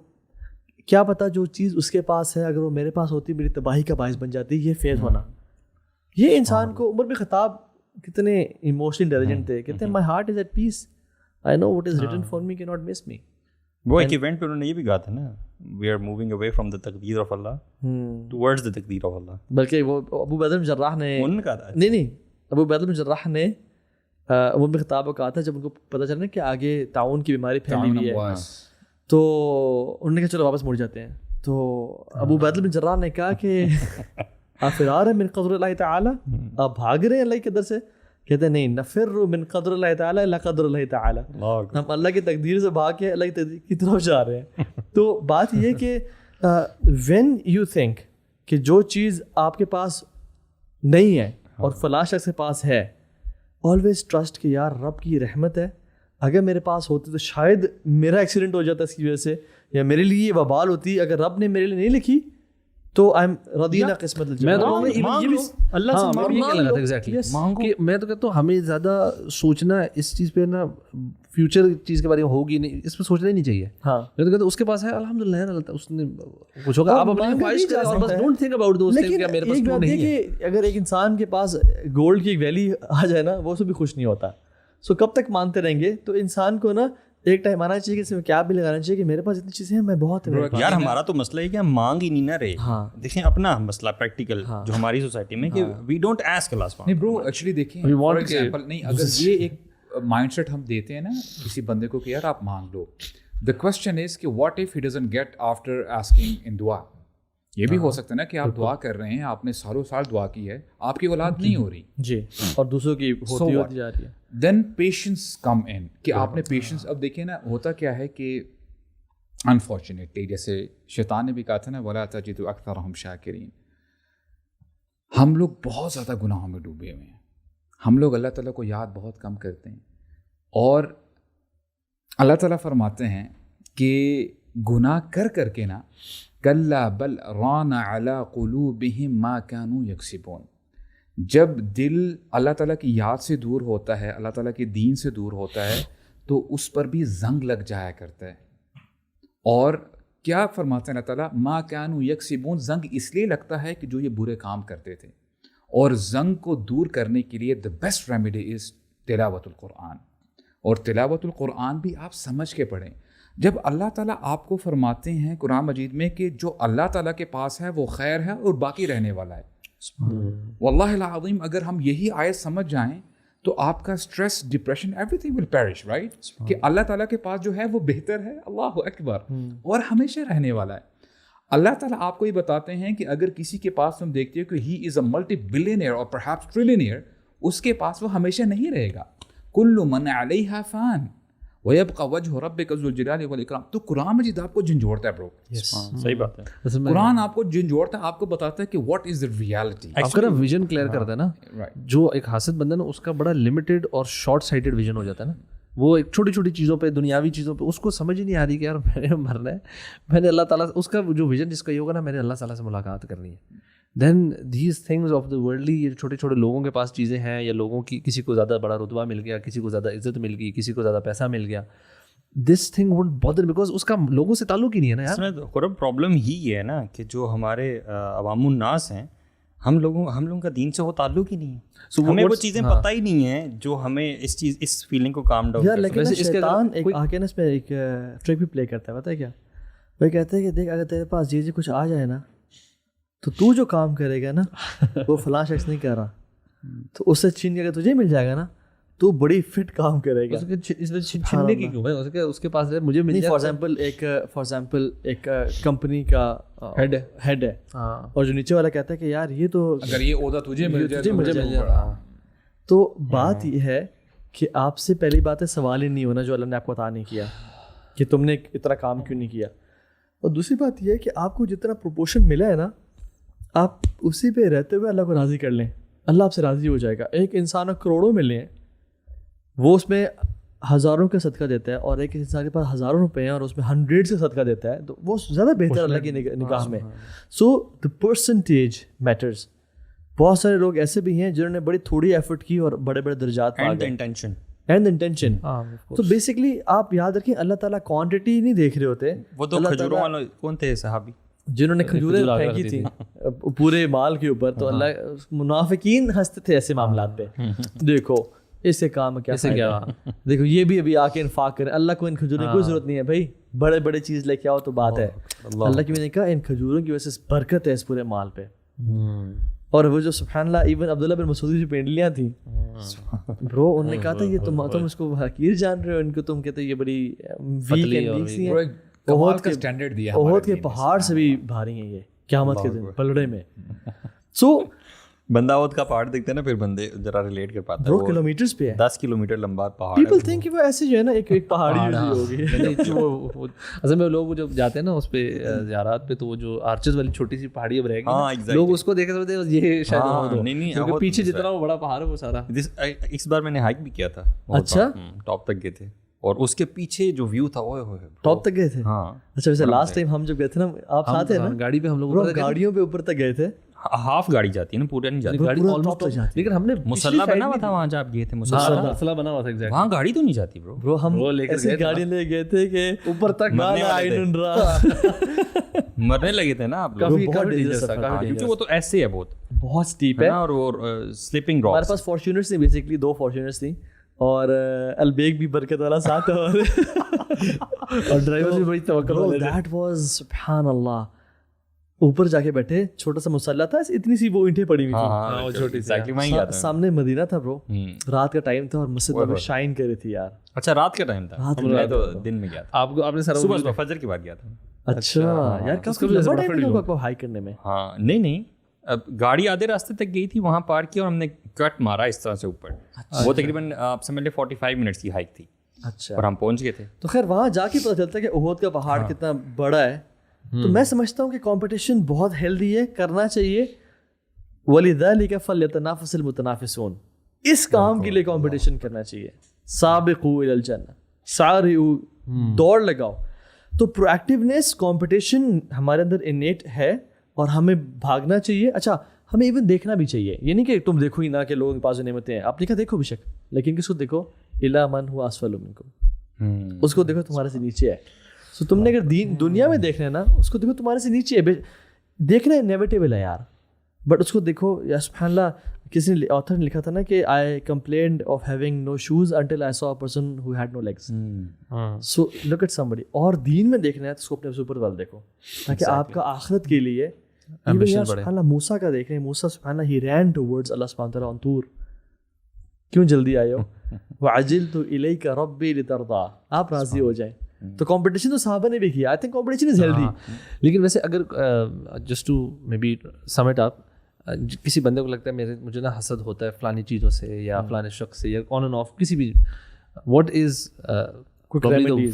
کیا پتہ جو چیز اس کے پاس ہے اگر وہ میرے پاس ہوتی میری تباہی کا باعث بن جاتی, یہ فیض ہونا. یہ انسان کو عمر بن خطاب کتنے ایموشنل انٹیلیجنٹ تھے, کہتے ہیں my heart is at peace, I know what is written for me کی ناٹ مس می. وہ ایک ایونٹ پہ انہوں نے یہ بھی کہا تھا نا, we are moving away from the تقدیر آف اللہ ٹورڈز دا تقدیر آف اللہ. بلکہ وہ ابو عبیدہ بن جراح نے کہا تھا نہیں ابو عبیدہ بن جراح نے وہ بھی خطاب کہا تھا جب ان کو پتہ چلا کہ آگے تعاون کی بیماری پھیلی ہوئی ہے, تو انہوں نے کہا چلو واپس مڑ جاتے ہیں. تو ابو عبیدہ بن جراح نے کہا کہ آپ فرار ہیں من قدر اللہ تعالی, آپ بھاگ رہے ہیں اللہ کے قدر سے. کہتے ہیں نہیں, نفر من قدر اللہ تعالی الا قدر اللہ تعالی, ہم اللہ کی تقدیر سے بھاگ کے اللہ کی تقدیر کی طرف جا رہے ہیں. تو بات یہ کہ وین یو تھنک کہ جو چیز آپ کے پاس نہیں ہے اور فلاں شخص کے پاس ہے, آلویز ٹرسٹ کہ یار رب کی رحمت ہے, اگر میرے پاس ہوتی تو شاید میرا ایکسیڈنٹ ہو جاتا اس کی وجہ سے, یا میرے لیے یہ وبال ہوتی, اگر رب نے میرے لیے نہیں لکھی تو آئی ایم رضینا قسمت میں تو اللہ سے یہ کہنا تھا ایگزیکٹلی کہ میں تو کہتا ہوں ہمیں زیادہ سوچنا اس چیز پہ نا, فیوچر چیز کے بارے میں ہوگی نہیں, اس پہ سوچنا ہی نہیں چاہیے. ہاں میں تو کہتا ہوں اس کے پاس ہے الحمدللہ ہے اللہ, اس نے کچھ ہوگا, آپ اپنی خواہش کریں اور بس don't think about those things کہ میرے پاس کیوں نہیں ہے. اگر ایک انسان کے پاس گولڈ کی ایک ویلی آ جائے نا, وہ اسے بھی خوش نہیں ہوتا. سو کب تک مانتے رہیں گے؟ تو انسان کو نا ایک ٹائم آنا چاہیے کہ اس میں کیا بھی لگانا چاہیے کہ میرے پاس اتنی چیزیں ہیں, میں بہت یار ہمارا تو مسئلہ ہے کہ ہم مانگ ہی نہیں نہ رہے. دیکھیں اپنا مسئلہ پریکٹیکل جو ہماری سوسائٹی میں کہ وی ڈونٹ آسک اللہ سبحانہ. نہیں برو ایکچولی دیکھیں فار ایگزامپل, نہیں اگر یہ ایک مائنڈ سیٹ ہم دیتے ہیں نا کسی بندے کو کہ یار آپ مانگ لو, دا کوسچن از کہ what if he doesn't get after asking in دعا. یہ بھی ہو سکتا ہے نا کہ آپ دعا کر رہے ہیں, آپ نے سالوں سال دعا کی ہے, آپ کی اولاد نہیں ہو رہی جی, اور دوسروں کی ہوتی جا رہی ہے. دین پیشنس کم ان, کہ آپ نے پیشنس, اب دیکھیں نا ہوتا کیا ہے کہ انفارچونیٹلی جیسے شیطان نے بھی کہا تھا نا ولا تجد اکثرهم شاکرین, ہم لوگ بہت زیادہ گناہوں میں ڈوبے ہوئے ہیں, ہم لوگ اللہ تعالیٰ کو یاد بہت کم کرتے ہیں, اور اللہ تعالیٰ فرماتے ہیں کہ گناہ کر کر کے نا کلا بل ران علی قلوبہم ما کانوا یکسبون, جب دل اللہ تعالیٰ کی یاد سے دور ہوتا ہے, اللہ تعالیٰ کے دین سے دور ہوتا ہے, تو اس پر بھی زنگ لگ جایا کرتا ہے. اور کیا فرماتے ہیں اللہ تعالیٰ, ما کانوا یکسبون, زنگ اس لیے لگتا ہے کہ جو یہ برے کام کرتے تھے, اور زنگ کو دور کرنے کے لیے the best remedy is تلاوت القرآن. اور تلاوت القرآن بھی آپ سمجھ کے پڑھیں. جب اللہ تعالیٰ آپ کو فرماتے ہیں قرآن مجید میں کہ جو اللہ تعالیٰ کے پاس ہے وہ خیر ہے اور باقی رہنے والا ہے, واللہ العظیم اگر ہم یہی آیت سمجھ جائیں تو آپ کا stress, depression, every thing will perish, right, کہ اللہ تعالیٰ کے پاس جو ہے وہ بہتر ہے, اللہ اکبر, اور ہمیشہ رہنے والا ہے. اللہ تعالیٰ آپ کو یہ بتاتے ہیں کہ اگر کسی کے پاس تم دیکھتے ہو کہ ہی از اے ملٹی بلینئر اور پرہیپس ٹریلینئر, اس کے پاس وہ ہمیشہ نہیں رہے گا. کل من علیہا فان وَيَبْقَى وَجْهُ رَبِّكَ ذُو الْجَلَالِ وَالْإِكْرَامِ. تو قرآن مجید آپ کو جھنجھوڑتا ہے برو, صحیح بات ہے. قرآن آپ کو جھنجھوڑتا ہے, آپ کو بتاتا ہے کہ واٹ از دا ریالٹی. آپ کا نا ویژن کلیئر کرتا ہے نا, جو ایک حاسد بندہ نا اس کا بڑا لمیٹڈ اور شارٹ سائٹڈ ویژن ہو جاتا ہے نا, وہ ایک چھوٹی چھوٹی چیزوں پہ, دنیاوی چیزوں پہ اس کو سمجھ ہی نہیں آ رہی کہ یار میں نے مرنا ہے, میں نے اللہ تعالیٰ, اس کا جو ویژن جس کا یہ ہوگا نا میں نے اللہ تعالیٰ سے ملاقات کرنی ہے. Then these things of the worldly, یہ چھوٹے چھوٹے لوگوں کے پاس چیزیں ہیں, یا لوگوں کی کسی کو زیادہ بڑا رتبہ مل گیا, کسی کو زیادہ عزت مل گئی, کسی کو زیادہ پیسہ مل گیا, this thing would bother because اس کا لوگوں سے تعلق ہی نہیں ہے نا یار. قرب پرابلم ہی ہے نا کہ جو ہمارے عوام الناس ہیں, ہم لوگوں کا دین سے وہ تعلق ہی نہیں ہے, ہمیں وہ چیزیں پتہ ہی نہیں ہیں جو ہمیں اس فیلنگ کو کام ڈاؤن. یار لیکن شیطان ایک آ کے نا اس میں ایک ٹرک بھی پلے کرتا ہے, پتہ ہے کیا, وہ کہتے ہیں کہ دیکھ اگر تیرے پاس یہ کچھ آ جائے نا تو جو کام کرے گا نا وہ فلاں شخص نہیں کر رہا, تو اس سے چھین کے اگر تجھے مل جائے گا نا تو بڑی فٹ کام کرے گا. اس میں چھیننے کی کیوں ہے, اس کے پاس مجھے مل جائے. فار ایگزامپل ایک کمپنی کا ہیڈ ہے, اور جو نیچے والا کہتا ہے کہ یار یہ تو اگر یہ عہدہ تجھے مل جائے مجھے مل جائے. تو بات یہ ہے کہ آپ سے پہلی بات ہے سوال ہی نہیں ہونا جو اللہ نے آپ کو عطا نہیں کیا کہ تم نے اتنا کام کیوں نہیں کیا, اور دوسری بات یہ ہے کہ آپ کو جتنا پروپورشن ملا ہے نا آپ اسی پہ رہتے ہوئے اللہ کو راضی کر لیں, اللہ آپ سے راضی ہو جائے گا. ایک انسان کو کروڑوں ملے ہیں, وہ اس میں ہزاروں کا صدقہ دیتا ہے, اور ایک انسان کے پاس ہزاروں روپے ہیں اور اس میں 100 سے صدقہ دیتا ہے, تو وہ زیادہ بہتر اللہ کی نگاہ میں. سو دا پرسنٹیج میٹرز. بہت سارے لوگ ایسے بھی ہیں جنہوں نے بڑی تھوڑی ایفرٹ کی اور بڑے بڑے درجات پا گئے. And intention. تو بیسکلی آپ یاد رکھیں اللہ تعالیٰ کوانٹٹی نہیں دیکھ رہے ہوتے. وہ تو کھجوروں والے کون تھے صحابی جنہوں نے کھجوریں پھینکی تھی پورے مال کے اوپر, تو اللہ منافقین ہنستے تھے ایسے معاملات پہ. دیکھو اس سے کام ہے کیا ایسے کیا دیکھو یہ بھی ابھی آ کے انفاق کریں. اللہ کو ان کھجوروں کی کوئی ضرورت نہیں ہے بھائی, بڑے بڑے چیز لے کے آؤ تو بات ہے. اللہ کی میں نے کہا ان کھجوروں کی وجہ سے برکت ہے اس پورے مال پہ. اور وہ جو سبحان اللہ ایون عبداللہ بن مسعود کی پینڈلیاں تھیں برو, انہوں نے کہا تھا یہ تم اس کو حقیر جان رہے ہو, ان کو تم کہتے ہو یہ بڑی ویک اینڈ ویک سی ہیں. کمال کا سٹینڈرڈ دیا, احد کے پہاڑ سے بھی بھاری ہیں یہ قیامت کے دن پلڑے میں. سو بندہ احد کا پہاڑ دیکھتے ہیں نا, پھر بندے ذرا ریلیٹ کر پاتا ہے. 2 کلومیٹرز پہ ہے, 10 کلومیٹر لمبا پہاڑ. پیپل تھنک کہ وہ ایسے جو ہے نا ایک پہاڑی ہوگی. اصل میں لوگ جب جاتے ہیں نا اس پہ زیارات پہ, تو وہ جو آرچز والی چھوٹی سی پہاڑی اب رہ گئی, لوگ اس کو دیکھ رہے تھے یہ شاید نہیں, پیچھے جتنا وہ بڑا پہاڑ ہے وہ سارا. اس بار میں نے ہائیک بھی کیا تھا. اچھا, ٹاپ تک گئے تھے, اور اس کے پیچھے جو ویو تھا وہ ٹاپ تک گئے تھے. ہاں اچھا ویسے لاسٹ ٹائم ہم جب گئے تھے نا, آپ ساتھ ہیں نا گاڑی پہ, ہم لوگ گاڑیوں پہ اوپر تک گئے تھے. ہاف گاڑی جاتی ہے نا, پورا نہیں جاتی گاڑی آلموسٹ جاتی, لیکن ہم نے مسلح بنا ہوا تھا وہاں جب آپ گئے تھے. مسلح بنا ہوا تھا, وہاں گاڑی تو نہیں جاتی برو. ہم ایسی گاڑی لے گئے تھے کہ اوپر تک مرنے لگے تھے نا آپ لوگ. کیونکہ وہ تو ایسے ہے, بہت اسٹیپ ہے, اور سلپنگ راکس. ہمارے پاس فارچونرز تھیں, بیسکلی 2 فارچونرز تھیں, اور البیگ بھی برکت والا ساتھ ہے, اور ڈرائیور بھی بڑی توکل والا. دیٹ واز سبحان اللہ. اوپر جا کے بیٹھے, چھوٹا سا مسلح تھا, اتنی سی وہ اینٹیں پڑی ہوئی تھی, سامنے مدینہ تھا برو. رات کا ٹائم تھا اور مسجد شائن کر رہی تھی یار. اچھا رات کا ٹائم تھا, میں تو دن میں گیا تھا. آپ نے صبح فجر کے بعد گیا تھا. اچھا یار کافی لمبا ٹائم لگا آپ کو ہائی کرنے میں. ہاں نہیں, اب گاڑی آدھے راستے تک گئی تھی, وہاں پارک کیا اور ہم نے کٹ مارا اس طرح سے اوپر. وہ تقریباً آپ سمجھ لیں 45 منٹس کی ہائیک تھی. اچھا, اور ہم پہنچ گئے تھے. تو خیر وہاں جا کے پتہ چلتا ہے کہ احد کا پہاڑ کتنا بڑا ہے. تو میں سمجھتا ہوں کہ کمپٹیشن بہت ہیلدی ہے, کرنا چاہیے. وَلِذَلِكَ فَلْيَتَنَافَسِ الْمُتَنَافِسُونَ, اس کام کے لیے کمپٹیشن کرنا چاہیے. سابقوا الی الجنہ, سارعوا, دوڑ لگاؤ. تو پرو ایکٹیونیس کمپٹیشن ہمارے اندر انیٹ ہے اور ہمیں بھاگنا چاہیے. اچھا ہمیں ایون دیکھنا بھی چاہیے, یہ نہیں کہ تم دیکھو ہی نہ کہ لوگوں کے پاس نعمتیں ہیں. آپ نے کہا دیکھو بے شک, لیکن کس کو دیکھو؟ الا من هو اسفل منکم, اس کو دیکھو تمہارے سے نیچے ہے. سو تم نے اگر دنیا میں دیکھنا ہے نا, اس کو دیکھو تمہارے سے نیچے ہے. دیکھنا انیویٹیبل ہے یار, بٹ اس کو دیکھو. یا سبحان اللہ, کسی نے آتھر نے لکھا تھا نا کہ I complained of having no shoes until I saw a person who had no legs. So look at somebody. اور دین میں دیکھنا ہے تو اس کو اپنے اوپر وال دیکھو, تاکہ آپ کا آخرت کے لیے. سبحان اللہ موسیٰ کا دیکھ رہے ہیں, موسیٰ سبحان اللہ ہی رین ٹورڈز اللہ سبحانہ وتعالیٰ آن طور. کیوں جلدی آئے ہو؟ وعجلت الیک ربی لترضی, آپ راضی ہو جائیں. تو کمپٹیشن تو صحابہ نے بھی کیا. I think competition is healthy. لیکن ویسے اگر just to maybe sum it up, کسی بندے کو لگتا ہے مجھے نا حسد ہوتا ہے فلانی چیزوں سے یا فلانے شخص سے یا آن اینڈ آف کسی بھی, واٹ از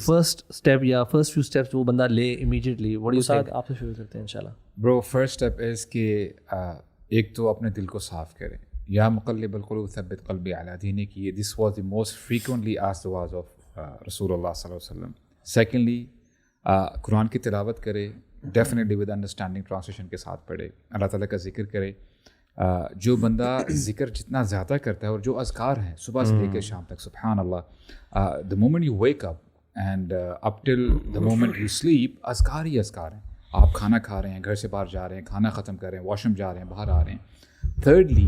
فرسٹ اسٹیپ یا فرسٹ فیو اسٹیپس وہ بندہ لے امیجیٹلی؟ واٹ یو سے آپ سے شروع کرتے ہیں انشاءاللہ. برو فرسٹ اسٹیپ از کہ ایک تو اپنے دل کو صاف کریں. یا مقلب القلوب ثبت قلبی علی دینک, یہ this was the most frequently asked دعاز آف رسول اللہ صلی اللہ علیہ وسلم. سیکنڈلی قرآن کی تلاوت کرے, ڈیفینیٹلی ود انڈرسٹینڈنگ ٹرانسلیشن کے ساتھ پڑھے. اللہ تعالیٰ کا ذکر کرے. جو بندہ ذکر جتنا زیادہ کرتا ہے, اور جو اذکار ہیں صبح سے لے کے شام تک, سبحان اللہ, the moment you wake up and up till the moment you sleep, اذکار ہی اذکار ہیں. آپ کھانا کھا رہے ہیں, گھر سے باہر جا رہے ہیں, کھانا ختم کر رہے ہیں, واش روم جا رہے ہیں, باہر آ رہے ہیں. تھرڈلی,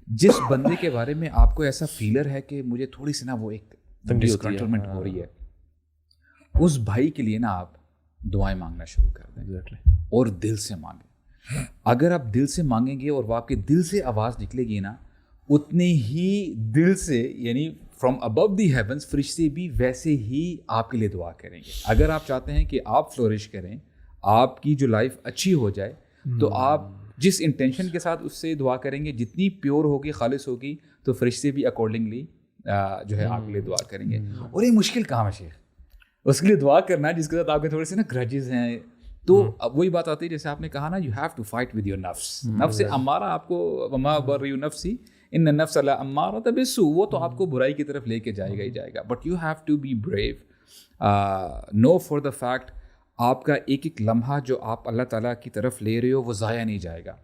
جس بندے کے بارے میں آپ کو ایسا فیلر ہے کہ مجھے تھوڑی سی نا وہ ایک ڈسکنٹرمنٹ ہو رہی ہے, اس بھائی کے لیے نا آپ دعائیں مانگنا شروع کر دیں, اور دل سے مانگیں. اگر آپ دل سے مانگیں گے اور وہ آپ کے دل سے آواز نکلے گی نا, اتنے ہی دل سے, یعنی فرام ابو دی ہیونس, فرشتے بھی ویسے ہی آپ کے لیے دعا کریں گے. اگر آپ چاہتے ہیں کہ آپ فلورش کریں, آپ کی جو لائف اچھی ہو جائے, تو آپ جس انٹینشن کے ساتھ اس سے دعا کریں گے, جتنی پیور ہوگی, خالص ہوگی, تو فرشتے بھی اکارڈنگلی جو ہے آپ کے لیے دعا کریں گے. اور یہ مشکل کام ہے شیخ, اس کے لیے دعا کرنا ہے جس کے ساتھ آپ کے تھوڑے سے نا گرجز ہیں. تو وہی بات آتی ہے جیسے آپ نے کہا نا, you have to fight with your نفس. نفس امارہ آپ کو, وما ابرئ نفسی ان النفس لامارۃ بالسوء, وہ تو آپ کو برائی کی طرف لے کے جائے گا ہی جائے گا. But you have to be brave. No for the fact, آپ کا ایک ایک لمحہ جو آپ اللہ تعالیٰ کی طرف لے رہے ہو وہ ضائع نہیں جائے گا.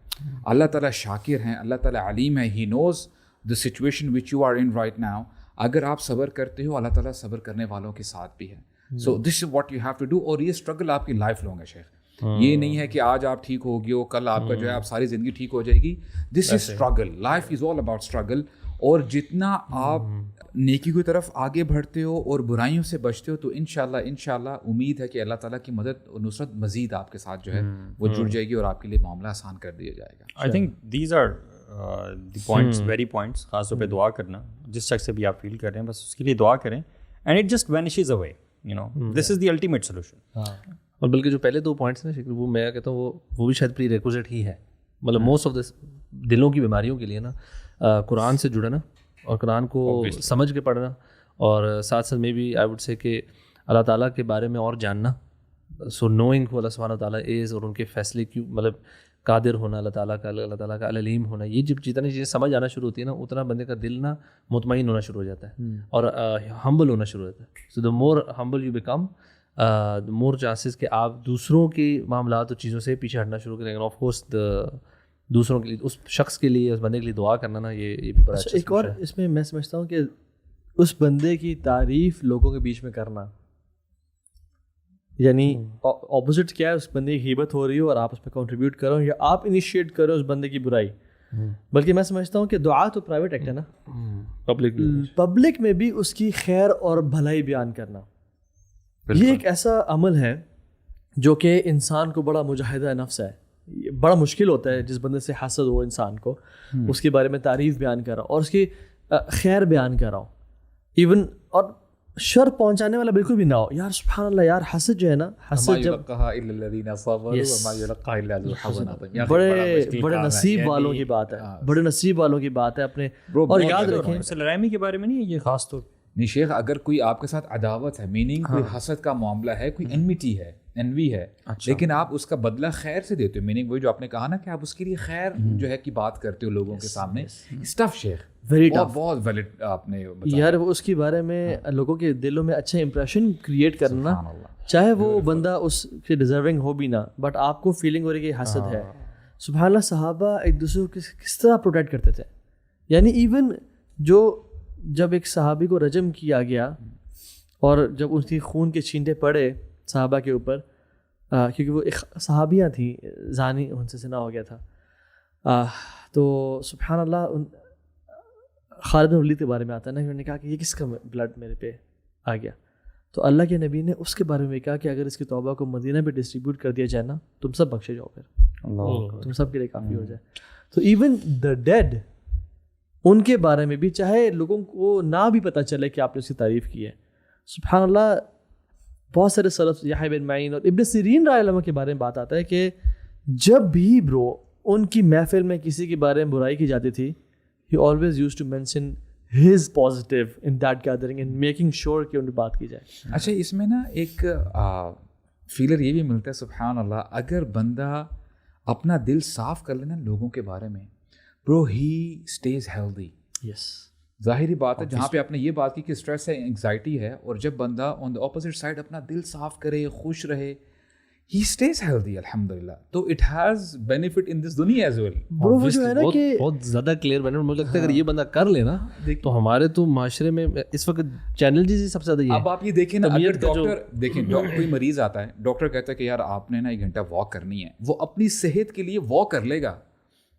اللہ تعالیٰ شاکر ہیں, اللہ تعالیٰ علیم ہے. He knows the situation which you are in right now. اگر آپ صبر کرتے ہو, اللہ تعالیٰ صبر کرنے والوں کے ساتھ بھی ہے. So this is what you have to do. اور یہ اسٹرگل آپ کی لائف لانگ ہے شیخ. یہ نہیں ہے کہ آج آپ ٹھیک ہو گئے ہو, کل آپ کا جو ہے آپ ساری زندگی ٹھیک ہو جائے گی. This is struggle. Life is all about struggle. اور جتنا آپ نیکی کی طرف آگے بڑھتے ہو اور برائیوں سے بچتے ہو تو انشاءاللہ امید ہے کہ اللہ تعالیٰ کی مدد اور نصرت مزید آپ کے ساتھ جو ہے وہ جڑ جائے گی اور آپ کے لیے معاملہ آسان کر دیا جائے گا. I think these are the points very points. خاص طور پہ دعا کرنا, جس شخص سے بھی آپ فیل کر رہے ہیں بس اس کے لیے دعا کریں, and it just vanishes away, you know this is the ultimate solution. اور بلکہ جو پہلے 2 پوائنٹس ہیں وہ میں کہتا ہوں وہ بھی شاید پری ریکوزٹ ہی ہے. مطلب موسٹ آف دس دلوں کی بیماریوں کے لیے نا قرآن سے جڑنا اور قرآن کو سمجھ کے پڑھنا, اور ساتھ ساتھ میں بھی آئی وڈ سے کہ اللہ تعالیٰ کے بارے میں اور جاننا. سو نوئنگ ہو اللہ سبحانہ تعالیٰ از, اور ان کے فیصلے کیوں مطلب قادر ہونا اللہ تعالیٰ کا علیم ہونا, یہ جب جتنی چیزیں سمجھ آنا شروع ہوتی ہے نا اتنا بندے کا دل نا مطمئن ہونا شروع ہو جاتا ہے اور ہمبل ہونا شروع ہو جاتا ہے. سو دا مور humble you become more chances کہ آپ دوسروں کے معاملات اور چیزوں سے پیچھے ہٹنا شروع کریں گے. آف کورس دوسروں کے لیے, اس شخص کے لیے, اس بندے کے لیے دعا کرنا نا یہ بھی بڑا اچھا. ایک اور اس میں میں سمجھتا ہوں کہ اس بندے کی تعریف لوگوں کے بیچ میں کرنا, یعنی اپوزٹ کیا ہے, اس بندے کی غیبت ہو رہی ہو اور آپ اس پہ کنٹریبیوٹ کرو یا آپ انیشیٹ کرو اس بندے کی برائی. بلکہ میں سمجھتا ہوں کہ دعا تو پرائیویٹ ایکٹ ہے نا, پبلک میں بھی اس کی خیر اور بھلائی بیان کرنا یہ ایک ایسا عمل ہے جو کہ انسان کو بڑا مجاہدہ نفس ہے. بڑا مشکل ہوتا ہے جس بندے سے حسد ہو انسان کو, اس کے بارے میں تعریف بیان کر رہا ہوں اور اس کی خیر بیان کر رہا ہوں ایون, اور شر پہنچانے والا بالکل بھی نہ ہو. یار سبحان اللہ, یار حسد جو ہے نا, حسد جب بڑے نصیب والوں کی بات ہے, بڑے نصیب والوں کی بات ہے اپنے. اور یاد رکھیں لڑائی کے بارے میں نہیں ہے یہ خاص طور نہیں شیخ, اگر کوئی آپ کے ساتھ عداوت ہے, میننگ کوئی حسد کا معاملہ ہے, کوئی انمیٹی ہے, انوی ہے, لیکن آپ اس کا بدلہ خیر سے دیتے ہو, میننگ وہی جو آپ نے کہا نا کہ آپ اس کے لیے خیر جو ہے کی بات کرتے ہو لوگوں کے سامنے, اسٹف شیخ ویری ٹف, بہت ویلڈ آپ نے بتایا یار. وہ اس کے بارے میں لوگوں کے دلوں میں اچھا امپریشن کریٹ کرنا, چاہے وہ بندہ اس کے ڈیزرونگ ہو بھی نہ, بٹ آپ کو فیلنگ ہو رہی ہے کہ حسد ہے. سبحان اللہ, صحابہ ایک دوسرے کو کس طرح پروٹیکٹ کرتے تھے. یعنی ایون جو جب ایک صحابی کو رجم کیا گیا اور جب اس کی خون کے چھینٹے پڑے صحابہ کے اوپر, کیونکہ وہ ایک صحابیاں تھیں, زانی ان سے زنا ہو گیا تھا, تو سبحان اللہ خالد بن ولید کے بارے میں آتا ہے نا, انہوں نے کہا کہ یہ کس کا بلڈ میرے پہ آ گیا, تو اللہ کے نبی نے اس کے بارے میں کہا کہ اگر اس کی توبہ کو مدینہ پہ ڈسٹریبیوٹ کر دیا جائے نا, تم سب بخشے جاؤ, پھر تم سب کے لیے کافی ہو جائے. تو ایون دا ڈیڈ, ان کے بارے میں بھی چاہے لوگوں کو نہ بھی پتہ چلے کہ آپ نے اس کی تعریف کی ہے, سبحان اللہ. بہت سارے سلف, یحییٰ بن معین اور ابن سیرین رضی اللہ عنہ کے بارے میں بات آتا ہے کہ جب بھی برو ان کی محفل میں کسی کے بارے میں برائی کی جاتی تھی, he always used to mention his positive in that gathering and making sure کہ ان کی بات کی جائے. اچھا, اس میں نا ایک فیلر یہ بھی ملتا ہے سبحان اللہ, اگر بندہ اپنا دل صاف کر لینا لوگوں کے بارے میں, برو ہی اسٹیز ہیلدی. یس, ظاہری بات ہے, جہاں پہ آپ نے یہ بات کی کہ اسٹریس ہے, انگزائٹی ہے, اور جب بندہ آن دا اپوزٹ سائڈ اپنا دل صاف کرے, خوش رہے, he stays healthy الحمدللہ. تو it has benefit in this دنیا as well. برو وہ جو ہے نا کہ بہت زیادہ کلیئر بنے, مجھے لگتا ہے اگر یہ بندہ کر لے نا تو ہمارے تو معاشرے میں اس وقت چیلنجز سب سے زیادہ یہ. اب آپ یہ دیکھیں نا, اگر ڈاکٹر دیکھیں, کوئی مریض آتا ہے, ڈاکٹر کہتا ہے کہ یار آپ نے نا 1 گھنٹہ واک کرنی ہے, وہ اپنی صحت کے لیے واک کر لے گا,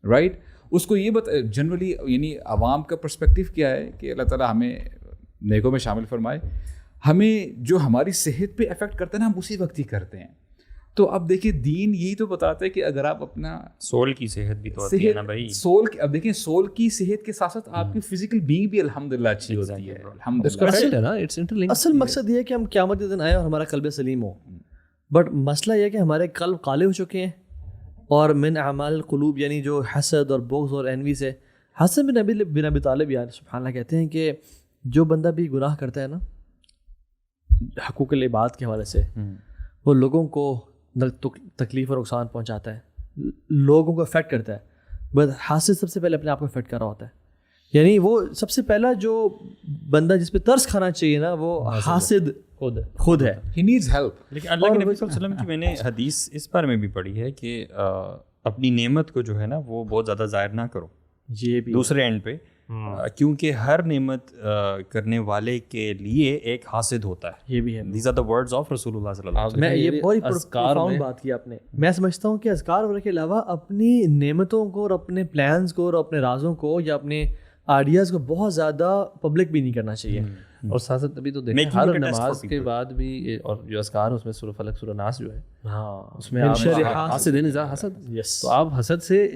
رائٹ. اس کو یہ جنرلی یعنی عوام کا پرسپیکٹیو کیا ہے کہ اللہ تعالیٰ ہمیں نیکوں میں شامل فرمائے, ہمیں جو ہماری صحت پہ افیکٹ کرتا ہے نا ہم اسی وقت ہی کرتے ہیں. تو اب دیکھیں دین یہی تو بتاتا ہے کہ اگر آپ اپنا سول کی صحت بھی تو ہوتی ہے نا بھائی, سول, اب دیکھیں سول کی صحت کے ساتھ ساتھ آپ کی فزیکل بینگ بھی الحمدللہ اچھی ہوتی ہے الحمدللہ. اصل مقصد یہ ہے کہ ہم قیامت کے دن آئے اور ہمارا قلب سلیم ہو, بٹ مسئلہ یہ ہے کہ ہمارے قلب کالے ہو چکے ہیں, اور من اعمال القلوب یعنی جو حسد اور بغض اور انوی سے. حسن بن ابی طالب یار سبحان اللہ کہتے ہیں کہ جو بندہ بھی گناہ کرتا ہے نا حقوق العباد کے حوالے سے, وہ لوگوں کو تکلیف اور نقصان پہنچاتا ہے, لوگوں کو افیکٹ کرتا ہے, بس حاسد سب سے پہلے اپنے آپ کو افیکٹ کر رہا ہوتا ہے. یعنی وہ سب سے پہلا جو بندہ جس پہ ترس کھانا چاہیے نا وہ حاسد خود ہے. He needs help. لیکن اللہ کے نبی صلی اللہ علیہ وسلم کی میں نے حدیث اس بارے میں بھی پڑھی ہے کہ اپنی نعمت کو جو ہے نا وہ بہت زیادہ ظاہر نہ کرو, یہ بھی دوسرے اینڈ پہ, کیونکہ ہر نعمت کرنے والے کے لیے ایک حاسد ہوتا ہے. یہ بھی ہے. These are the words of رسول اللہ صلی اللہ علیہ وسلم. میں یہ بہت پروفاؤنڈ بات کی آپ نے. میں سمجھتا ہوں کہ اذکار وغیرہ کے علاوہ اپنی نعمتوں کو اور اپنے پلانز کو اور اپنے رازوں کو یا اپنے آئیڈیاز کو بہت زیادہ پبلک بھی نہیں کرنا چاہیے. اور ساتھ ساتھ تبھی تو دیکھیں Making Hare it a test for نماز کے people. بعد بھی اور جو اذکار ہیں اس میں سورہ فلق سورہ ناس جو ہے ہاں اس میں آپ حسد حسد یس تو آپ حسد سے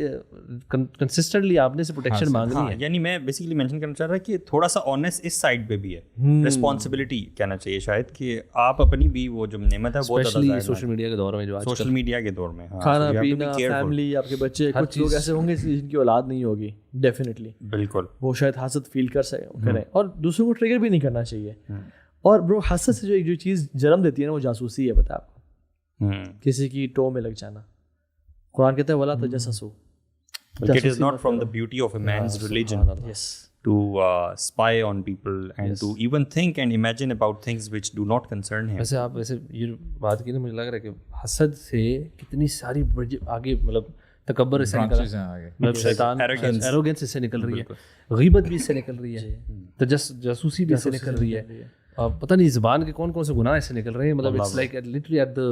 کنسسٹنٹلی آپ نے سے پروٹیکشن مانگنی ہاں ہے. یعنی میں بیسیکلی مینشن کرنا چاہ رہا کہ تھوڑا سا آنیس اس سائڈ پہ بھی ہے, رسپانسبلٹی کہنا چاہیے شاید, کہ آپ اپنی بھی وہ جو نعمت ہے وہ اسپیشلی سوشل میڈیا کے دور میں جو سوشل میڈیا کے دور میں کھانا پینا, فیملی, آپ کے بچے, کچھ لوگ ایسے ہوں گے جن کی اولاد نہیں ہوگی, ڈیفینیٹلی بالکل وہ شاید حسد فیل کریں اور دوسروں کو ٹریگر بھی نہیں کرنا چاہیے. اور برو حسد سے جو ایک جو چیز جنم دیتی ہے نا وہ جاسوسی ہے. پتہ ہے آپ کو, کسی کی ٹو میں لگ جانا. قرآن کہتا ہے ولا تجسسوا. It is not from the beauty of a man's religion to spy on people and to even think and imagine about things which do not concern him. ویسے آپ ویسے یہ بات کی نا مجھے لگ رہا ہے کہ حسد سے کتنی ساری آگے مطلب تکبر اس سے نکل رہا ہے, مطلب شیطان ایروگنس اس سے نکل رہی ہے, غیبت بھی اس سے نکل رہی ہے, جاسوسی بھی اس سے نکل رہی ہے. پتہ نہیں زبان کے کون کون سے گناہ اس سے نکل رہے ہیں. مطلب it's like literally at the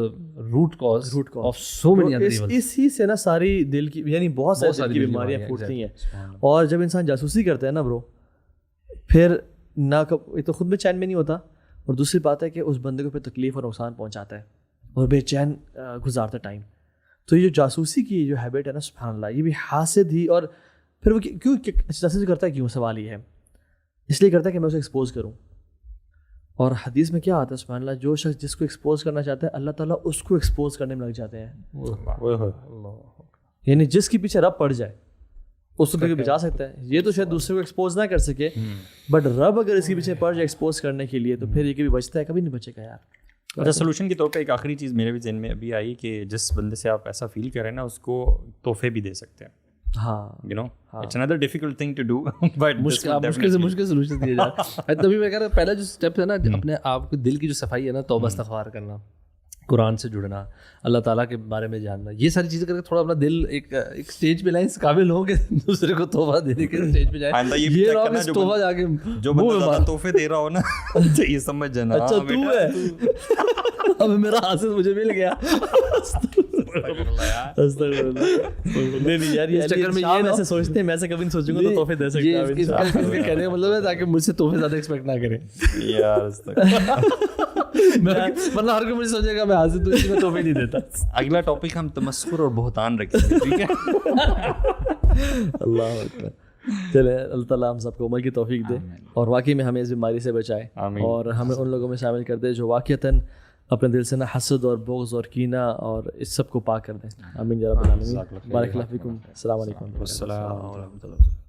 root cause of so many other evils. اسی سے نا ساری دل کی یعنی بہت ساری دل کی بیماریاں پھوٹتی ہیں. اور جب انسان جاسوسی کرتا ہے نا برو, پھر نہ تو خود میں چین میں نہیں ہوتا, اور دوسری بات ہے کہ اس بندے کو پھر تکلیف اور نقصان پہنچاتا ہے اور بے چین گزارتا ٹائم. تو یہ جو جاسوسی کی جو ہیبٹ ہے نا سبحان اللہ, یہ بھی حاسد ہی. اور پھر وہ کیوں جاسوسی کرتا ہے, کیوں, سوال یہ ہے, اس لیے کرتا ہے کہ میں اسے ایکسپوز کروں. اور حدیث میں کیا آتا ہے سبحان اللہ, جو شخص جس کو ایکسپوز کرنا چاہتا ہے اللہ تعالیٰ اس کو ایکسپوز کرنے میں لگ جاتے ہیں. یعنی جس کے پیچھے رب پڑ جائے اس کو بچا سکتا ہے. یہ تو شاید دوسرے کو ایکسپوز نہ کر سکے, بٹ رب اگر اس کے پیچھے پڑ جائے ایکسپوز کرنے کے لیے تو پھر یہ کبھی بچتا ہے, کبھی نہیں بچے گا یار. اچھا, سولوشن کے طور پہ ایک آخری چیز میرے بھی ذہن میں ابھی آئی کہ جس بندے سے آپ ایسا فیل کر رہے ہیں نا اس کو تحفے بھی دے سکتے ہیں. ہاں you know it's another difficult thing to do but مشکل سے مشکل سولوشن دیا جائے. تبھی میں کہہ رہا پہلا جو اسٹیپ ہے نا اپنے آپ کو دل کی جو صفائی ہے نا, توبہ استغفار کرنا, قرآن سے جڑنا, اللہ تعالیٰ کے بارے میں جاننا, یہ ساری چیزیں کر کے تھوڑا اپنا دل ایک اسٹیج پہ لائیں, اس قابل ہو کہ دوسرے کو توبہ دینے کے اسٹیج پہ جائے. یہ توبہ جا کے جو بندہ تحفے دے رہا ہو نا یہ سمجھ جانا اچھا تو ہے اب میرا حاصل مجھے مل گیا. ایسے سوچتے ہیں, میں ایسے کبھی نہیں سوچوں گا تو تحفے دے سکتا ہوں. کہنے کا مطلب ہے تاکہ مجھ سے تحفے زیادہ ایکسپیکٹ نہ کریں یار, ورنہ ہر کوئی مجھے سوچے گا میں حاضر تو اسی میں تحفے نہیں دیتا. اگلا ٹاپک ہم تمسخر اور بہتان رکھیں گے, ٹھیک ہے. اللہ اکبر. چلے اللہ تعالیٰ ہم سب کو عمل کی توفیق دے اور واقعی میں ہمیں اس بیماری سے بچائے, اور ہمیں ان لوگوں میں شامل کر دے جو واقعتاً اپنے دل سے نا حسد اور بغض اور کینہ اور اس سب کو پاک کر دیں. آمین یا رب العالمین. بارک اللہ فیکم. السلام علیکم. السلام علیکم.